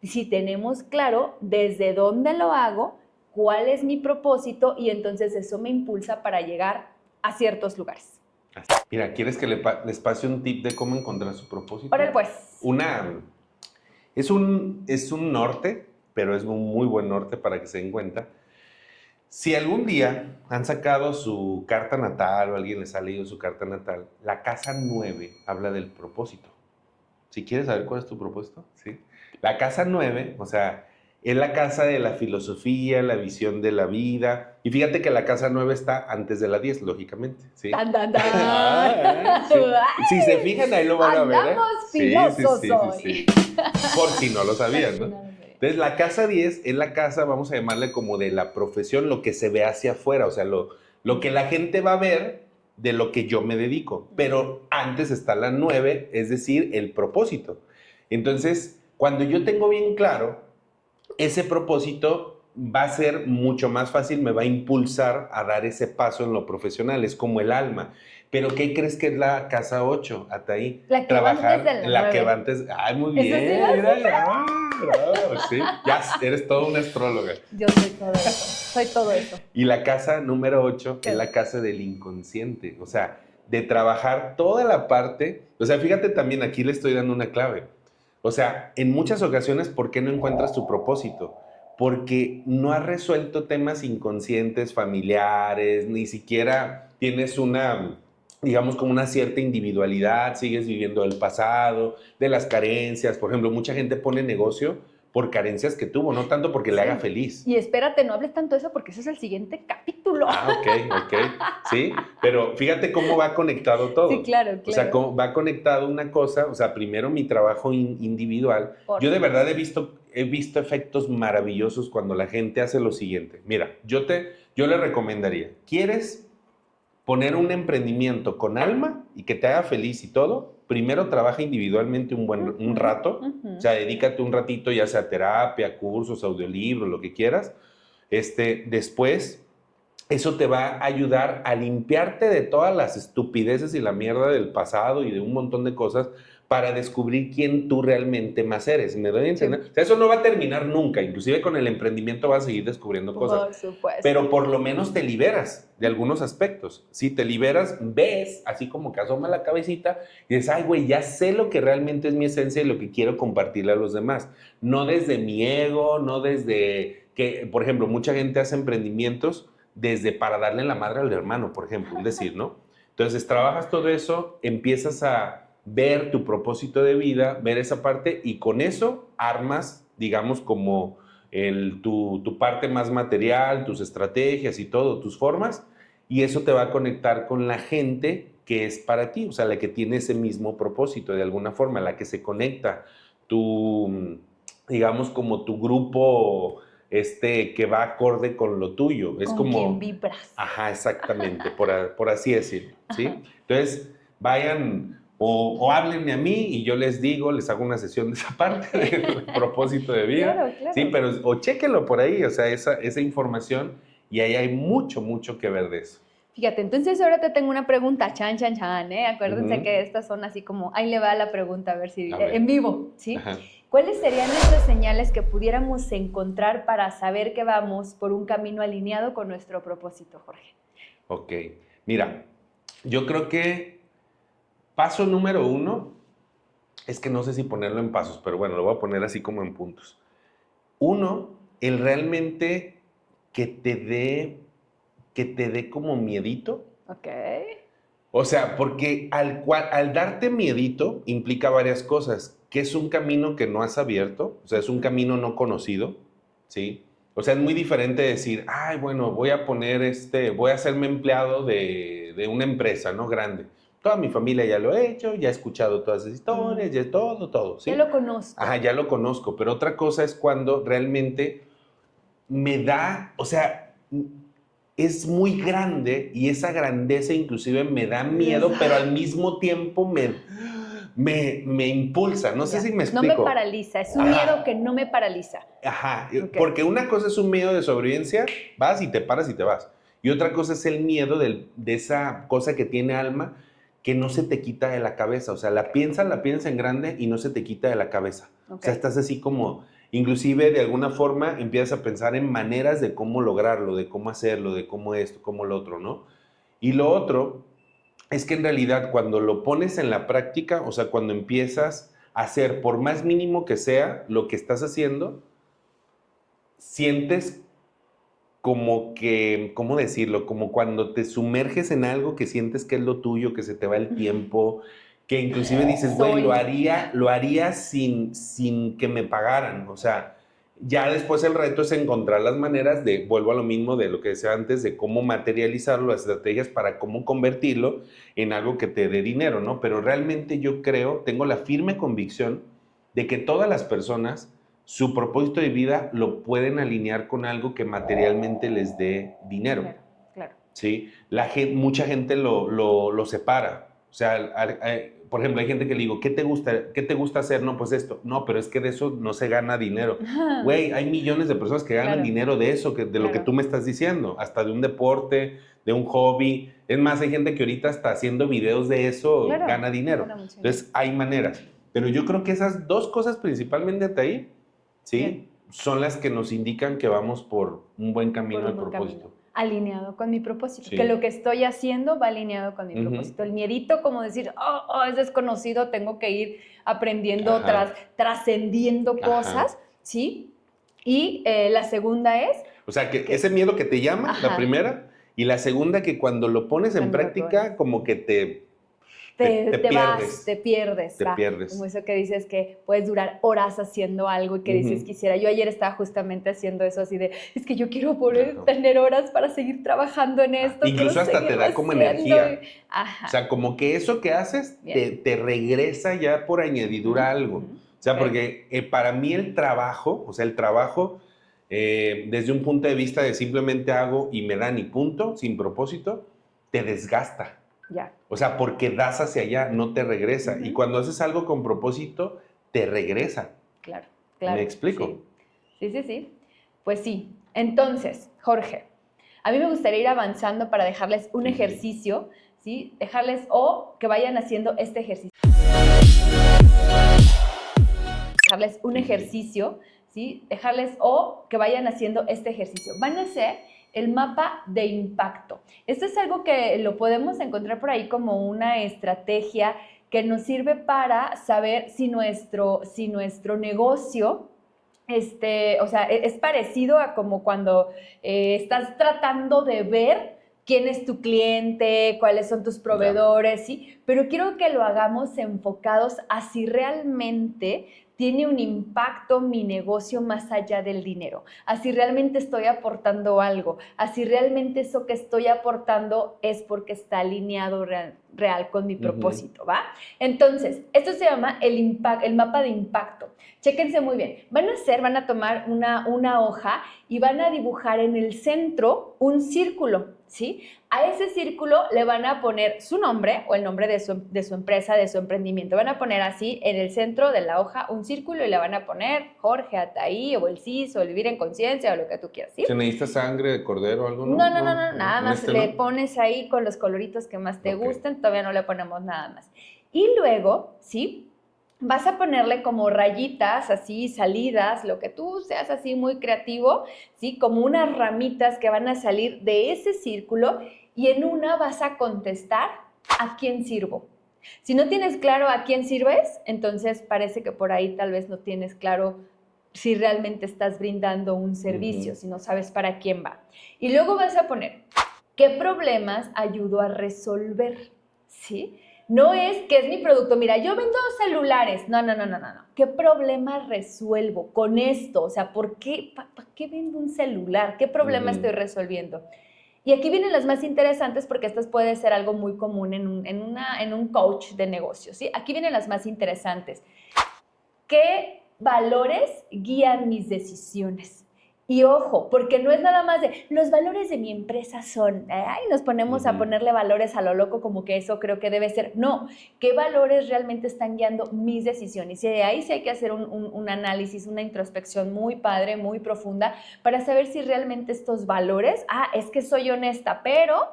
si tenemos claro desde dónde lo hago, cuál es mi propósito, y entonces eso me impulsa para llegar a ciertos lugares. Mira, ¿quieres que les pase un tip de cómo encontrar su propósito? Órale, pues. Es un norte, pero es un muy buen norte para que se den cuenta. Si algún día han sacado su carta natal o alguien les ha leído su carta natal, la casa 9 habla del propósito. Si quieres saber cuál es tu propósito, ¿sí? La casa 9, o sea, es la casa de la filosofía, la visión de la vida. Y fíjate que la casa 9 está antes de la 10, lógicamente. ¿Sí? ¡Tan, tan, tan! Sí. Si se fijan, ahí lo van a ver. ¡Andamos filosos hoy! Sí. Por si no lo sabían, ¿no? Entonces, la casa 10 es la casa, vamos a llamarle como de la profesión, lo que se ve hacia afuera, o sea, lo que la gente va a ver de lo que yo me dedico. Pero antes está la 9, es decir, el propósito. Entonces, cuando yo tengo bien claro ese propósito, va a ser mucho más fácil, me va a impulsar a dar ese paso en lo profesional, es como el alma. Pero ¿qué crees que es la casa 8? Hasta ahí. La que va antes de la 9. Que va antes. Ay, muy bien. ¿Eso sí Bravo, sí. Ya eres toda una astróloga. Yo soy todo eso. Soy todo eso. Y la casa número 8 es la casa del inconsciente. O sea, de trabajar toda la parte. O sea, fíjate también, aquí le estoy dando una clave. O sea, en muchas ocasiones, ¿por qué no encuentras tu propósito? Porque no has resuelto temas inconscientes, familiares, ni siquiera tienes digamos, como una cierta individualidad, sigues viviendo del pasado, de las carencias. Por ejemplo, mucha gente pone negocio por carencias que tuvo, no tanto porque le haga feliz. Y espérate, no hables tanto de eso porque ese es el siguiente capítulo. Ok. Sí, pero fíjate cómo va conectado todo. Sí, claro. O sea, cómo va conectado una cosa, o sea, primero mi trabajo individual. Yo de verdad he visto efectos maravillosos cuando la gente hace lo siguiente. Mira, yo le recomendaría, ¿quieres poner un emprendimiento con alma y que te haga feliz y todo? Primero trabaja individualmente un rato, o sea, dedícate un ratito, ya sea terapia, cursos, audiolibros, lo que quieras. Después, eso te va a ayudar a limpiarte de todas las estupideces y la mierda del pasado y de un montón de cosas, para descubrir quién tú realmente más eres. ¿Me doy a entender? O sea, eso no va a terminar nunca. Inclusive con el emprendimiento vas a seguir descubriendo cosas. Por supuesto. Pero por lo menos te liberas de algunos aspectos. Si te liberas, ves, así como que asoma la cabecita y dices, ay, güey, ya sé lo que realmente es mi esencia y lo que quiero compartirle a los demás. No desde mi ego, no desde que, por ejemplo, mucha gente hace emprendimientos desde para darle la madre al hermano, por ejemplo, es decir, ¿no? Entonces, trabajas todo eso, empiezas a ver tu propósito de vida, ver esa parte y con eso armas, digamos, como tu parte más material, tus estrategias y todo, tus formas, y eso te va a conectar con la gente que es para ti, o sea, la que tiene ese mismo propósito de alguna forma, la que se conecta, digamos, como tu grupo que va acorde con lo tuyo. Es con como... quien vibras. Ajá, exactamente, por así decirlo, ¿sí? Entonces, vayan o háblenme a mí y yo les digo, les hago una sesión de esa parte del propósito de vida. Claro, claro. Sí, pero o chéquenlo por ahí, o sea, esa información y ahí hay mucho, mucho que ver de eso. Fíjate, entonces ahora te tengo una pregunta, chan, chan, chan, ¿eh? Acuérdense que estas son así como, ahí le va la pregunta, a ver si, en vivo, ¿sí? Ajá. ¿Cuáles serían esas señales que pudiéramos encontrar para saber que vamos por un camino alineado con nuestro propósito, Jorge? Ok, mira, yo creo que paso número 1, es que no sé si ponerlo en pasos, pero bueno, lo voy a poner así como en puntos. 1, el realmente que te dé como miedito. Ok. O sea, porque al darte miedito implica varias cosas, que es un camino que no has abierto, o sea, es un camino no conocido, ¿sí? O sea, es muy diferente decir, ay, bueno, voy a hacerme empleado de una empresa, ¿no? Grande. Toda mi familia ya lo he hecho, ya he escuchado todas esas historias, ya todo, ¿sí? Ya lo conozco. Ajá, ya lo conozco, pero otra cosa es cuando realmente me da, o sea, es muy grande y esa grandeza inclusive me da miedo, pero al mismo tiempo me impulsa. No sé si me explico. No me paraliza, es un miedo que no me paraliza. Ajá, porque una cosa es un miedo de sobrevivencia, vas y te paras y te vas. Y otra cosa es el miedo de esa cosa que tiene alma que no se te quita de la cabeza. O sea, la piensas en grande y no se te quita de la cabeza. O sea, estás así como... Inclusive, de alguna forma, empiezas a pensar en maneras de cómo lograrlo, de cómo hacerlo, de cómo esto, cómo lo otro, ¿no? Y lo otro es que en realidad cuando lo pones en la práctica, o sea, cuando empiezas a hacer, por más mínimo que sea, lo que estás haciendo, sientes como que, ¿cómo decirlo? Como cuando te sumerges en algo que sientes que es lo tuyo, que se te va el tiempo, que inclusive dices, güey, lo haría sin que me pagaran. O sea, ya después el reto es encontrar las maneras de, vuelvo a lo mismo de lo que decía antes, de cómo materializarlo, las estrategias para cómo convertirlo en algo que te dé dinero, ¿no? Pero realmente yo tengo la firme convicción de que todas las personas, su propósito de vida lo pueden alinear con algo que materialmente les dé dinero. Claro. ¿Sí? Mucha gente lo separa. O sea, por ejemplo, hay gente que le digo, ¿qué te gusta hacer? No, pues esto. No, pero es que de eso no se gana dinero. Güey, hay millones de personas que ganan dinero de eso, de lo que tú me estás diciendo, hasta de un deporte, de un hobby. Es más, hay gente que ahorita está haciendo videos de eso, gana dinero. Entonces, hay maneras. Pero yo creo que esas dos cosas principalmente hasta ahí, ¿sí? Son las que nos indican que vamos por un buen camino al propósito. Alineado con mi propósito, que lo que estoy haciendo va alineado con mi propósito. El miedito, como decir, es desconocido, tengo que ir aprendiendo, trascendiendo cosas, ¿sí? Y la segunda es... O sea, que ese miedo que te llama, la primera, y la segunda que cuando lo pones en práctica, como que te pierdes. Como eso que dices que puedes durar horas haciendo algo y que dices quisiera. Yo ayer estaba justamente haciendo eso así de, es que yo quiero poder tener horas para seguir trabajando en esto. Incluso hasta te da como energía. O sea, como que eso que haces te regresa ya por añadidura algo. O sea, porque para mí el trabajo, desde un punto de vista de simplemente hago y me dan y punto, sin propósito, te desgasta. O sea, porque das hacia allá, no te regresa. Y cuando haces algo con propósito, te regresa. Claro. ¿Me explico? Sí. Pues sí. Entonces, Jorge, a mí me gustaría ir avanzando para dejarles un ejercicio, ¿sí? Dejarles o que vayan haciendo este ejercicio. Dejarles un ejercicio, ¿sí? Dejarles o que vayan haciendo este ejercicio. Van a hacer el mapa de impacto. Esto es algo que lo podemos encontrar por ahí como una estrategia que nos sirve para saber si nuestro negocio, o sea, es parecido a como cuando estás tratando de ver quién es tu cliente, cuáles son tus proveedores, ¿sí? Pero quiero que lo hagamos enfocados a si realmente tiene un impacto mi negocio más allá del dinero, a si realmente estoy aportando algo, a si realmente eso que estoy aportando es porque está alineado real con mi propósito, ¿va? Entonces, esto se llama el mapa de impacto. Chéquense muy bien. Van a tomar una hoja y van a dibujar en el centro un círculo, ¿sí? A ese círculo le van a poner su nombre o el nombre de su empresa, de su emprendimiento. Van a poner así en el centro de la hoja un círculo y le van a poner Jorge Ataí o el CIS o el Vivir en Conciencia o lo que tú quieras, ¿sí? ¿Se necesita sangre de cordero o algo? No, nada más le pones ahí con los coloritos que más te gusten, todavía no le ponemos nada más. Y luego, ¿sí? Vas a ponerle como rayitas, así, salidas, lo que tú seas así muy creativo, ¿sí? Como unas ramitas que van a salir de ese círculo y en una vas a contestar ¿a quién sirvo? Si no tienes claro a quién sirves, entonces parece que por ahí tal vez no tienes claro si realmente estás brindando un servicio, si no sabes para quién va. Y luego vas a poner, ¿qué problemas ayudo a resolver? ¿Sí? No es que es mi producto, mira, yo vendo celulares. No. ¿Qué problema resuelvo con esto? O sea, ¿para qué vendo un celular? ¿Qué problema estoy resolviendo? Y aquí vienen las más interesantes porque estas puede ser algo muy común en un coach de negocios, ¿sí? Aquí vienen las más interesantes. ¿Qué valores guían mis decisiones? Y ojo, porque no es nada más de los valores de mi empresa son, nos ponemos a ponerle valores a lo loco como que eso creo que debe ser. No, ¿qué valores realmente están guiando mis decisiones? Y de ahí sí hay que hacer un análisis, una introspección muy padre, muy profunda, para saber si realmente estos valores, es que soy honesta, pero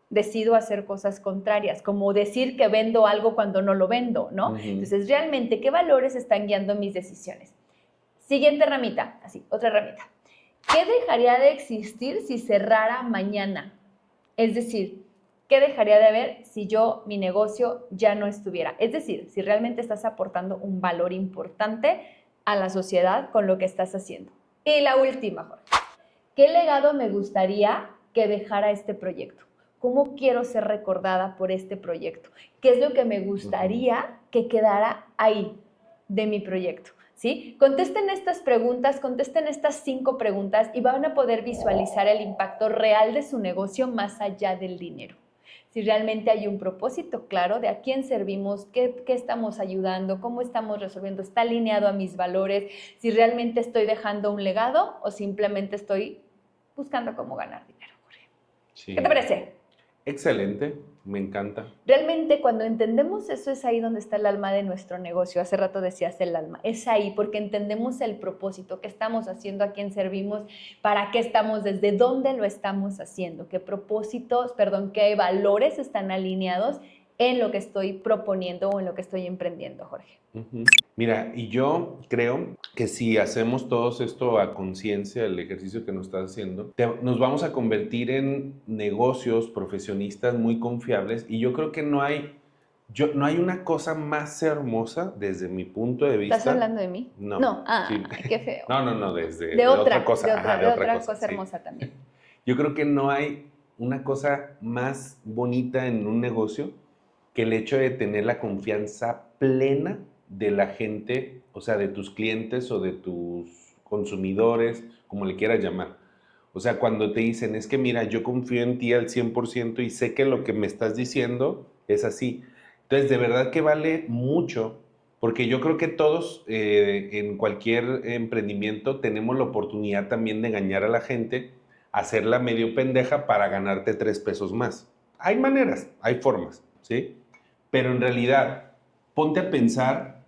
decido hacer cosas contrarias, como decir que vendo algo cuando no lo vendo, ¿no? Entonces, realmente, ¿qué valores están guiando mis decisiones? Siguiente ramita, así, otra ramita. ¿Qué dejaría de existir si cerrara mañana? Es decir, ¿qué dejaría de haber si mi negocio ya no estuviera? Es decir, si realmente estás aportando un valor importante a la sociedad con lo que estás haciendo. Y la última, Jorge. ¿Qué legado me gustaría que dejara este proyecto? ¿Cómo quiero ser recordada por este proyecto? ¿Qué es lo que me gustaría que quedara ahí de mi proyecto? ¿Sí? Contesten estas preguntas, contesten estas 5 preguntas y van a poder visualizar el impacto real de su negocio más allá del dinero. Si realmente hay un propósito claro de a quién servimos, qué estamos ayudando, cómo estamos resolviendo, está alineado a mis valores, si realmente estoy dejando un legado o simplemente estoy buscando cómo ganar dinero. Sí. ¿Qué te parece? Excelente, me encanta. Realmente cuando entendemos eso es ahí donde está el alma de nuestro negocio. Hace rato decías el alma. Es ahí porque entendemos el propósito, qué estamos haciendo, a quién servimos, para qué estamos, desde dónde lo estamos haciendo, qué qué valores están alineados en lo que estoy proponiendo o en lo que estoy emprendiendo, Jorge. Mira, y yo creo que si hacemos todo esto a conciencia, el ejercicio que nos estás haciendo, nos vamos a convertir en negocios, profesionistas muy confiables, y yo creo que no hay una cosa más hermosa desde mi punto de vista. ¿Estás hablando de mí? No. Sí. Qué feo. No, de otra cosa. De otra cosa hermosa también. Yo creo que no hay una cosa más bonita en un negocio que el hecho de tener la confianza plena de la gente, o sea, de tus clientes o de tus consumidores, como le quieras llamar. O sea, cuando te dicen, es que mira, yo confío en ti al 100% y sé que lo que me estás diciendo es así. Entonces, de verdad que vale mucho, porque yo creo que todos en cualquier emprendimiento tenemos la oportunidad también de engañar a la gente, hacerla medio pendeja para ganarte 3 pesos más. Hay maneras, hay formas, ¿sí? Pero en realidad, ponte a pensar,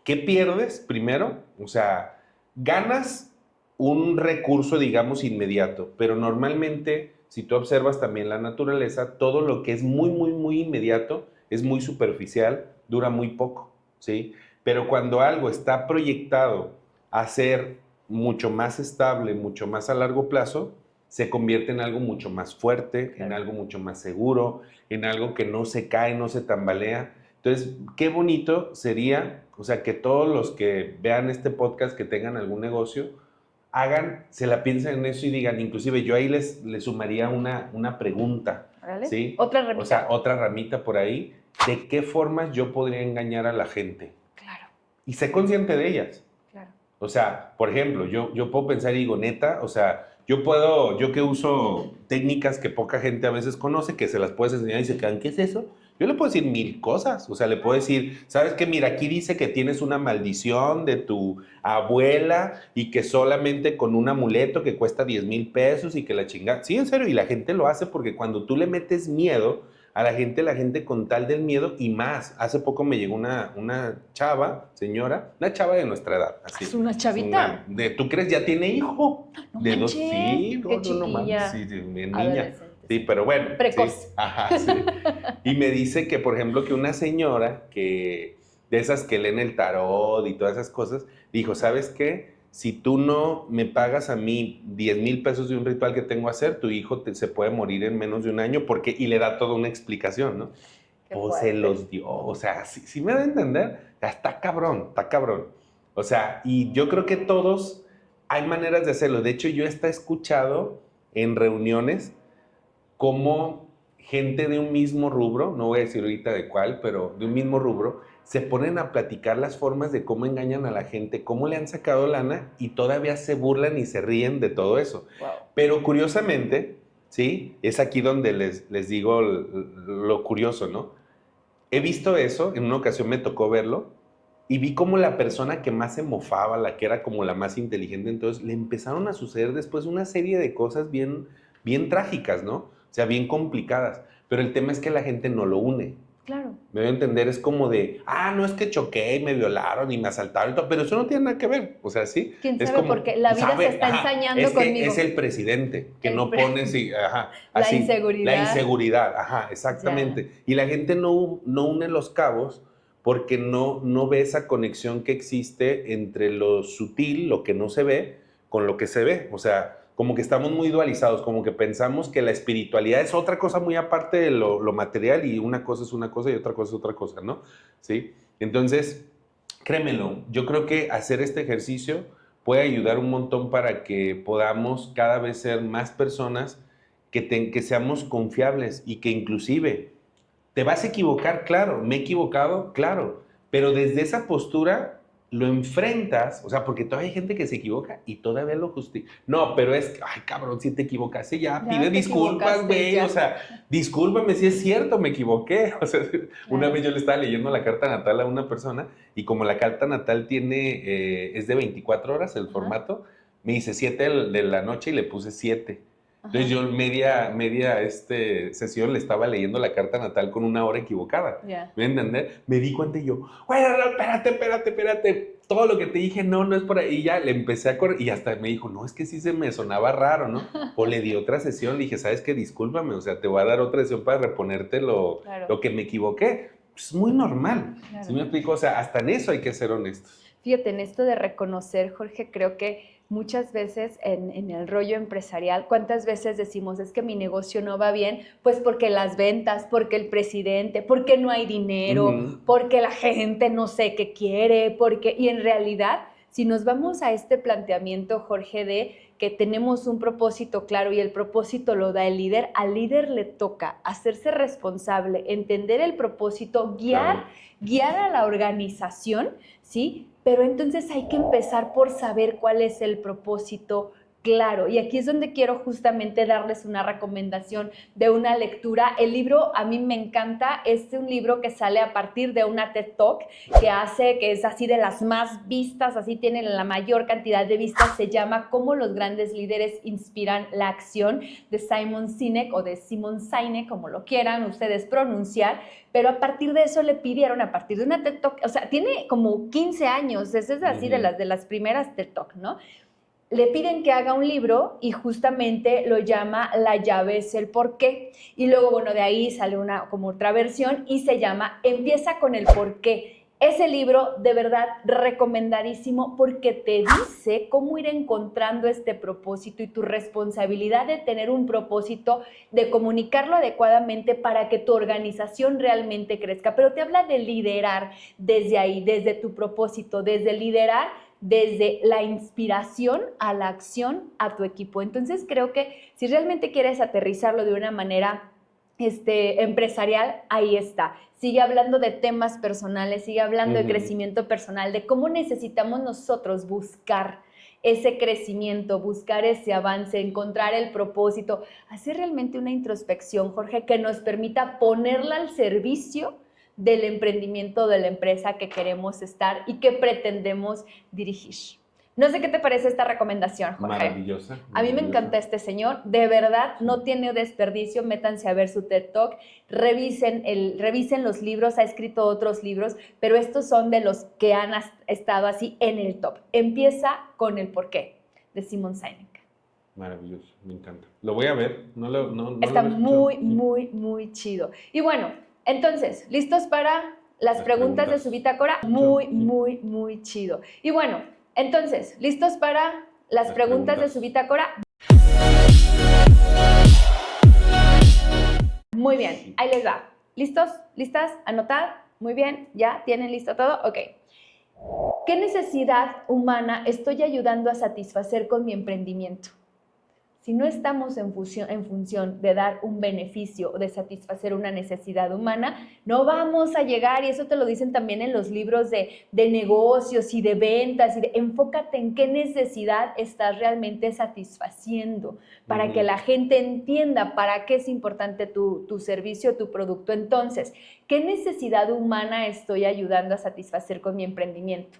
¿qué pierdes primero? O sea, ganas un recurso, digamos, inmediato, pero normalmente, si tú observas también la naturaleza, todo lo que es muy, muy, muy inmediato es muy superficial, dura muy poco, ¿sí? Pero cuando algo está proyectado a ser mucho más estable, mucho más a largo plazo, se convierte en algo mucho más fuerte, en algo mucho más seguro, en algo que no se cae, no se tambalea. Entonces, qué bonito sería, o sea, que todos los que vean este podcast, que tengan algún negocio, se la piensen en eso y digan, inclusive yo ahí les sumaría una pregunta, ¿Vale? ¿sí? Otra ramita. O sea, otra ramita por ahí, ¿de qué formas yo podría engañar a la gente? Claro. Y sé consciente de ellas. Claro. O sea, por ejemplo, yo puedo pensar y digo, neta, o sea, yo que uso técnicas que poca gente a veces conoce, que se las puedes enseñar y se quedan, ¿qué es eso? Yo le puedo decir 1000 cosas, o sea, le puedo decir, ¿sabes qué? Mira, aquí dice que tienes una maldición de tu abuela y que solamente con un amuleto que cuesta 10,000 pesos y que la chingada. Sí, en serio, y la gente lo hace porque cuando tú le metes miedo a la gente con tal del miedo y más. Hace poco me llegó una chava, señora, una chava de nuestra edad. Así, ¿Es una chavita? ¿tú crees ya tiene hijo? No De dos, manches, sí, qué no chiquilla. mames, sí, niña. Adolescente. Sí, pero bueno. Precoz. Sí, ajá, sí. Y me dice que, por ejemplo, que una señora de esas que leen el tarot y todas esas cosas, dijo, ¿sabes qué? Si tú no me pagas a mí 10,000 pesos de un ritual que tengo que hacer, tu hijo se puede morir en menos de un año y le da toda una explicación, ¿no? O se los dio, o sea, si me da a entender, está cabrón, está cabrón. O sea, y yo creo que todos hay maneras de hacerlo. De hecho, yo he escuchado en reuniones cómo gente de un mismo rubro, no voy a decir ahorita de cuál, pero de un mismo rubro, se ponen a platicar las formas de cómo engañan a la gente, cómo le han sacado lana y todavía se burlan y se ríen de todo eso. Wow. Pero curiosamente, ¿sí? Es aquí donde les digo lo curioso, ¿no? He visto eso, en una ocasión me tocó verlo, y vi como la persona que más se mofaba, la que era como la más inteligente, entonces le empezaron a suceder después una serie de cosas bien, bien trágicas, ¿no? O sea, bien complicadas. Pero el tema es que la gente no lo une. Claro. Me voy a entender, es como de, no es que choqué y me violaron y me asaltaron, y todo, pero eso no tiene nada que ver, o sea, sí. ¿Quién es sabe? como, Porque la vida se está ensañando es que conmigo. es el presidente, que no pone, sí, La así, inseguridad. La inseguridad, exactamente. Ya. Y la gente no une los cabos porque no ve esa conexión que existe entre lo sutil, lo que no se ve, con lo que se ve, o sea, como que estamos muy dualizados, como que pensamos que la espiritualidad es otra cosa muy aparte de lo material y una cosa es una cosa y otra cosa es otra cosa, ¿no? ¿Sí? Entonces, créemelo, yo creo que hacer este ejercicio puede ayudar un montón para que podamos cada vez ser más personas que seamos confiables y que inclusive te vas a equivocar, claro, me he equivocado, claro, pero desde esa postura lo enfrentas, o sea, porque todavía hay gente que se equivoca y todavía lo justifica. No, pero ay, cabrón, si te equivocaste ya pide disculpas, güey, o sea, discúlpame si es cierto, me equivoqué. O sea, una vez yo le estaba leyendo la carta natal a una persona y como la carta natal es de 24 horas el formato, me dice 7 de la noche y le puse 7. Entonces yo media sesión le estaba leyendo la carta natal con una hora equivocada. Yeah. ¿Me entender? Me di cuenta y yo, bueno, espérate. Todo lo que te dije, no es por ahí. Y ya le empecé a correr y hasta me dijo, no, es que sí se me sonaba raro, ¿no? O le di otra sesión, le dije, ¿sabes qué? Discúlpame, o sea, te voy a dar otra sesión para reponerte lo que me equivoqué. Es muy normal. Claro. ¿Sí me explico? O sea, hasta en eso hay que ser honestos. Fíjate, en esto de reconocer, Jorge, creo que muchas veces en el rollo empresarial, ¿cuántas veces decimos es que mi negocio no va bien? Pues porque las ventas, porque el presidente, porque no hay dinero, porque la gente no sé qué quiere, y en realidad, si nos vamos a este planteamiento, Jorge, de que tenemos un propósito claro y el propósito lo da el líder, al líder le toca hacerse responsable, entender el propósito, guiar a la organización, ¿sí? Pero entonces hay que empezar por saber cuál es el propósito claro. Y aquí es donde quiero justamente darles una recomendación de una lectura. El libro a mí me encanta, es un libro que sale a partir de una TED Talk que es así de las más vistas, así tiene la mayor cantidad de vistas, se llama Cómo los grandes líderes inspiran la acción, de Simon Sinek o de Simon Sinek, como lo quieran ustedes pronunciar, pero a partir de eso le pidieron, a partir de una TED Talk, o sea, tiene como 15 años, es así de las primeras TED Talk, ¿no? Le piden que haga un libro y justamente lo llama La llave es el porqué. Y luego, bueno, de ahí sale como otra versión y se llama Empieza con el porqué. Ese libro, de verdad, recomendadísimo porque te dice cómo ir encontrando este propósito y tu responsabilidad de tener un propósito, de comunicarlo adecuadamente para que tu organización realmente crezca. Pero te habla de liderar desde ahí, desde tu propósito, desde liderar, desde la inspiración a la acción a tu equipo. Entonces, creo que si realmente quieres aterrizarlo de una manera empresarial, ahí está. Sigue hablando de temas personales, sigue hablando de crecimiento personal, de cómo necesitamos nosotros buscar ese crecimiento, buscar ese avance, encontrar el propósito, hacer realmente una introspección, Jorge, que nos permita ponerla al servicio del emprendimiento de la empresa que queremos estar y que pretendemos dirigir. No sé qué te parece esta recomendación, Jorge. Maravillosa. A mí me encanta este señor, de verdad, no tiene desperdicio, métanse a ver su TED Talk, revisen los libros, ha escrito otros libros, pero estos son de los que han estado así en el top. Empieza con el porqué, de Simon Sinek. Maravilloso, me encanta. Lo voy a ver, Está muy chido. Y bueno, entonces, ¿listos para las preguntas de su bitácora? Muy chido. Y bueno, entonces, ¿listos para las preguntas de su bitácora? Muy bien, ahí les va. ¿Listos? ¿Listas? ¿Anotar? Muy bien, ¿ya? ¿Tienen listo todo? Ok. ¿Qué necesidad humana estoy ayudando a satisfacer con mi emprendimiento? Si no estamos en función de dar un beneficio o de satisfacer una necesidad humana, no vamos a llegar, y eso te lo dicen también en los libros de negocios y de ventas, enfócate en qué necesidad estás realmente satisfaciendo para que la gente entienda para qué es importante tu servicio, tu producto. Entonces, ¿qué necesidad humana estoy ayudando a satisfacer con mi emprendimiento?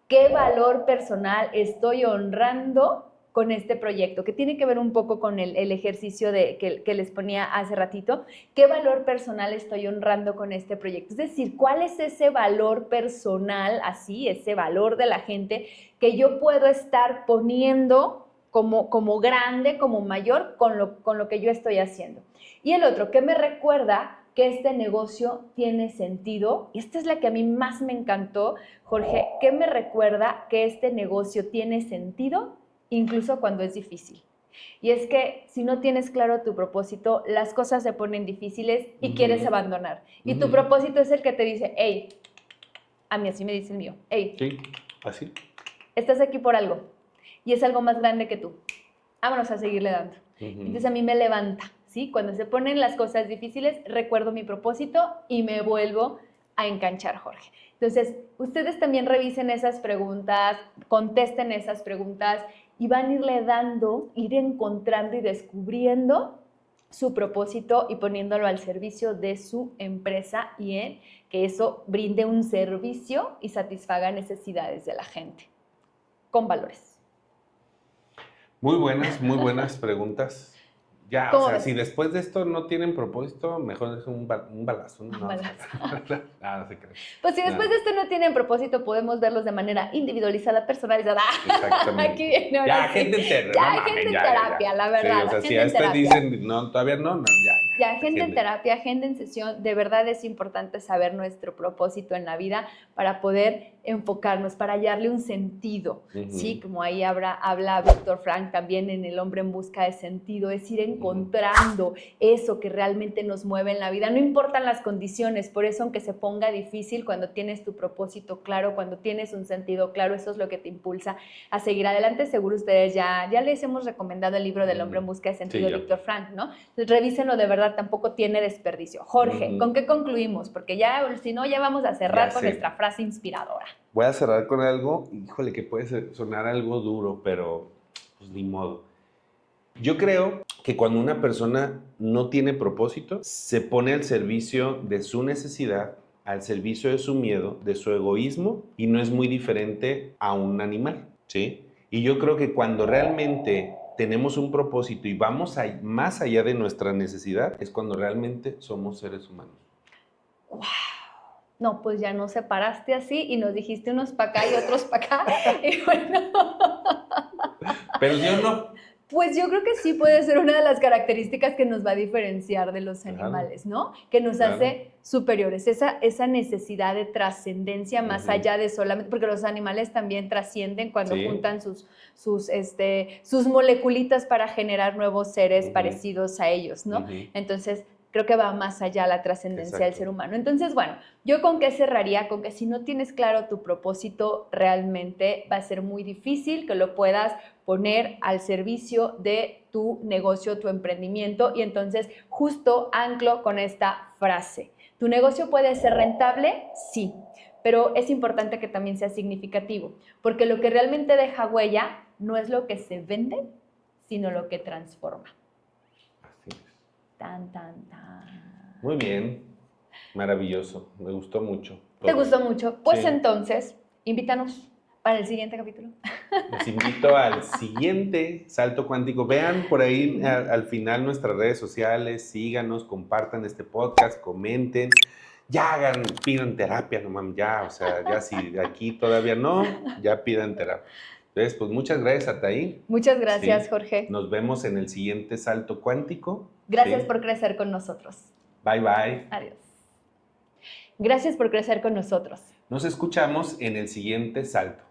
¿Qué valor personal estoy honrando con este proyecto? Que tiene que ver un poco con el ejercicio que les ponía hace ratito. ¿Qué valor personal estoy honrando con este proyecto? Es decir, ¿cuál es ese valor personal, así, ese valor de la gente que yo puedo estar poniendo como grande, como mayor, con lo que yo estoy haciendo? Y el otro, ¿qué me recuerda que este negocio tiene sentido? Y esta es la que a mí más me encantó, Jorge. ¿Qué me recuerda que este negocio tiene sentido incluso cuando es difícil? Y es que si no tienes claro tu propósito, las cosas se ponen difíciles y quieres abandonar. Y tu propósito es el que te dice, hey, a mí así me dice el mío, hey, sí, así. Estás aquí por algo y es algo más grande que tú. Vámonos a seguirle dando. Entonces a mí me levanta, ¿sí? Cuando se ponen las cosas difíciles, recuerdo mi propósito y me vuelvo a enganchar, Jorge. Entonces, ustedes también revisen esas preguntas, contesten esas preguntas y van a irle dando, ir encontrando y descubriendo su propósito y poniéndolo al servicio de su empresa y en que eso brinde un servicio y satisfaga necesidades de la gente con valores. Muy buenas preguntas. Ya, o sea, si después de esto no tienen propósito, mejor es un balazo. ¿No? Nada se cree. Pues si después de esto no tienen propósito, podemos verlos de manera individualizada, personalizada. Exactamente. Aquí viene ahora ya, sí. gente en terapia. Ya, gente en terapia, la verdad. Sí, o sea, si a este dicen, no, todavía no, ya. Gente en terapia, gente en sesión. De verdad es importante saber nuestro propósito en la vida para poder enfocarnos, para hallarle un sentido, ¿sí? Como ahí habla Víctor Frank también en El hombre en busca de sentido, es ir encontrando eso que realmente nos mueve en la vida. No importan las condiciones, por eso aunque se ponga difícil, cuando tienes tu propósito claro, cuando tienes un sentido claro, eso es lo que te impulsa a seguir adelante. Seguro ustedes ya les hemos recomendado el libro del hombre en busca de sentido, de Víctor Frank, ¿no? Entonces revísenlo, de verdad, tampoco tiene desperdicio. Jorge, ¿con qué concluimos? Porque ya, si no, ya vamos a cerrar con nuestra frase inspiradora. Voy a cerrar con algo, híjole, que puede sonar algo duro, pero pues ni modo. Yo creo que cuando una persona no tiene propósito, se pone al servicio de su necesidad, al servicio de su miedo, de su egoísmo, y no es muy diferente a un animal, ¿sí? Y yo creo que cuando realmente tenemos un propósito y vamos más allá de nuestra necesidad, es cuando realmente somos seres humanos. ¡Wow! No, pues ya nos separaste así y nos dijiste unos para acá y otros para acá. Y bueno. Pero yo no. Pues yo creo que sí puede ser una de las características que nos va a diferenciar de los Claro. animales, ¿no? Que nos Claro. hace superiores, esa necesidad de trascendencia más Ujú. allá de solamente, porque los animales también trascienden cuando Sí. juntan sus moleculitas para generar nuevos seres Ujú. parecidos a ellos, ¿no? Ujú. Entonces, creo que va más allá la trascendencia del Exacto. ser humano. Entonces, bueno, ¿yo con qué cerraría? Con que si no tienes claro tu propósito, realmente va a ser muy difícil que lo puedas poner al servicio de tu negocio, tu emprendimiento. Y entonces, justo anclo con esta frase. ¿Tu negocio puede ser rentable? Sí, pero es importante que también sea significativo, porque lo que realmente deja huella no es lo que se vende, sino lo que transforma. Así es. Tan, tan, tan. Muy bien, maravilloso, me gustó mucho. ¿Te todo. gustó mucho? Pues Sí. entonces, invítanos para el siguiente capítulo. Los invito al siguiente Salto Cuántico. Vean por ahí al final nuestras redes sociales, síganos, compartan este podcast, comenten. Ya hagan, pidan terapia, no mames, ya, o sea, ya si de aquí todavía no, ya pidan terapia. Entonces, pues muchas gracias, Ataí. Muchas gracias, Sí. Jorge. Nos vemos en el siguiente Salto Cuántico. Gracias Sí. por crecer con nosotros. Bye, bye. Adiós. Gracias por crecer con nosotros. Nos escuchamos en el siguiente Salto.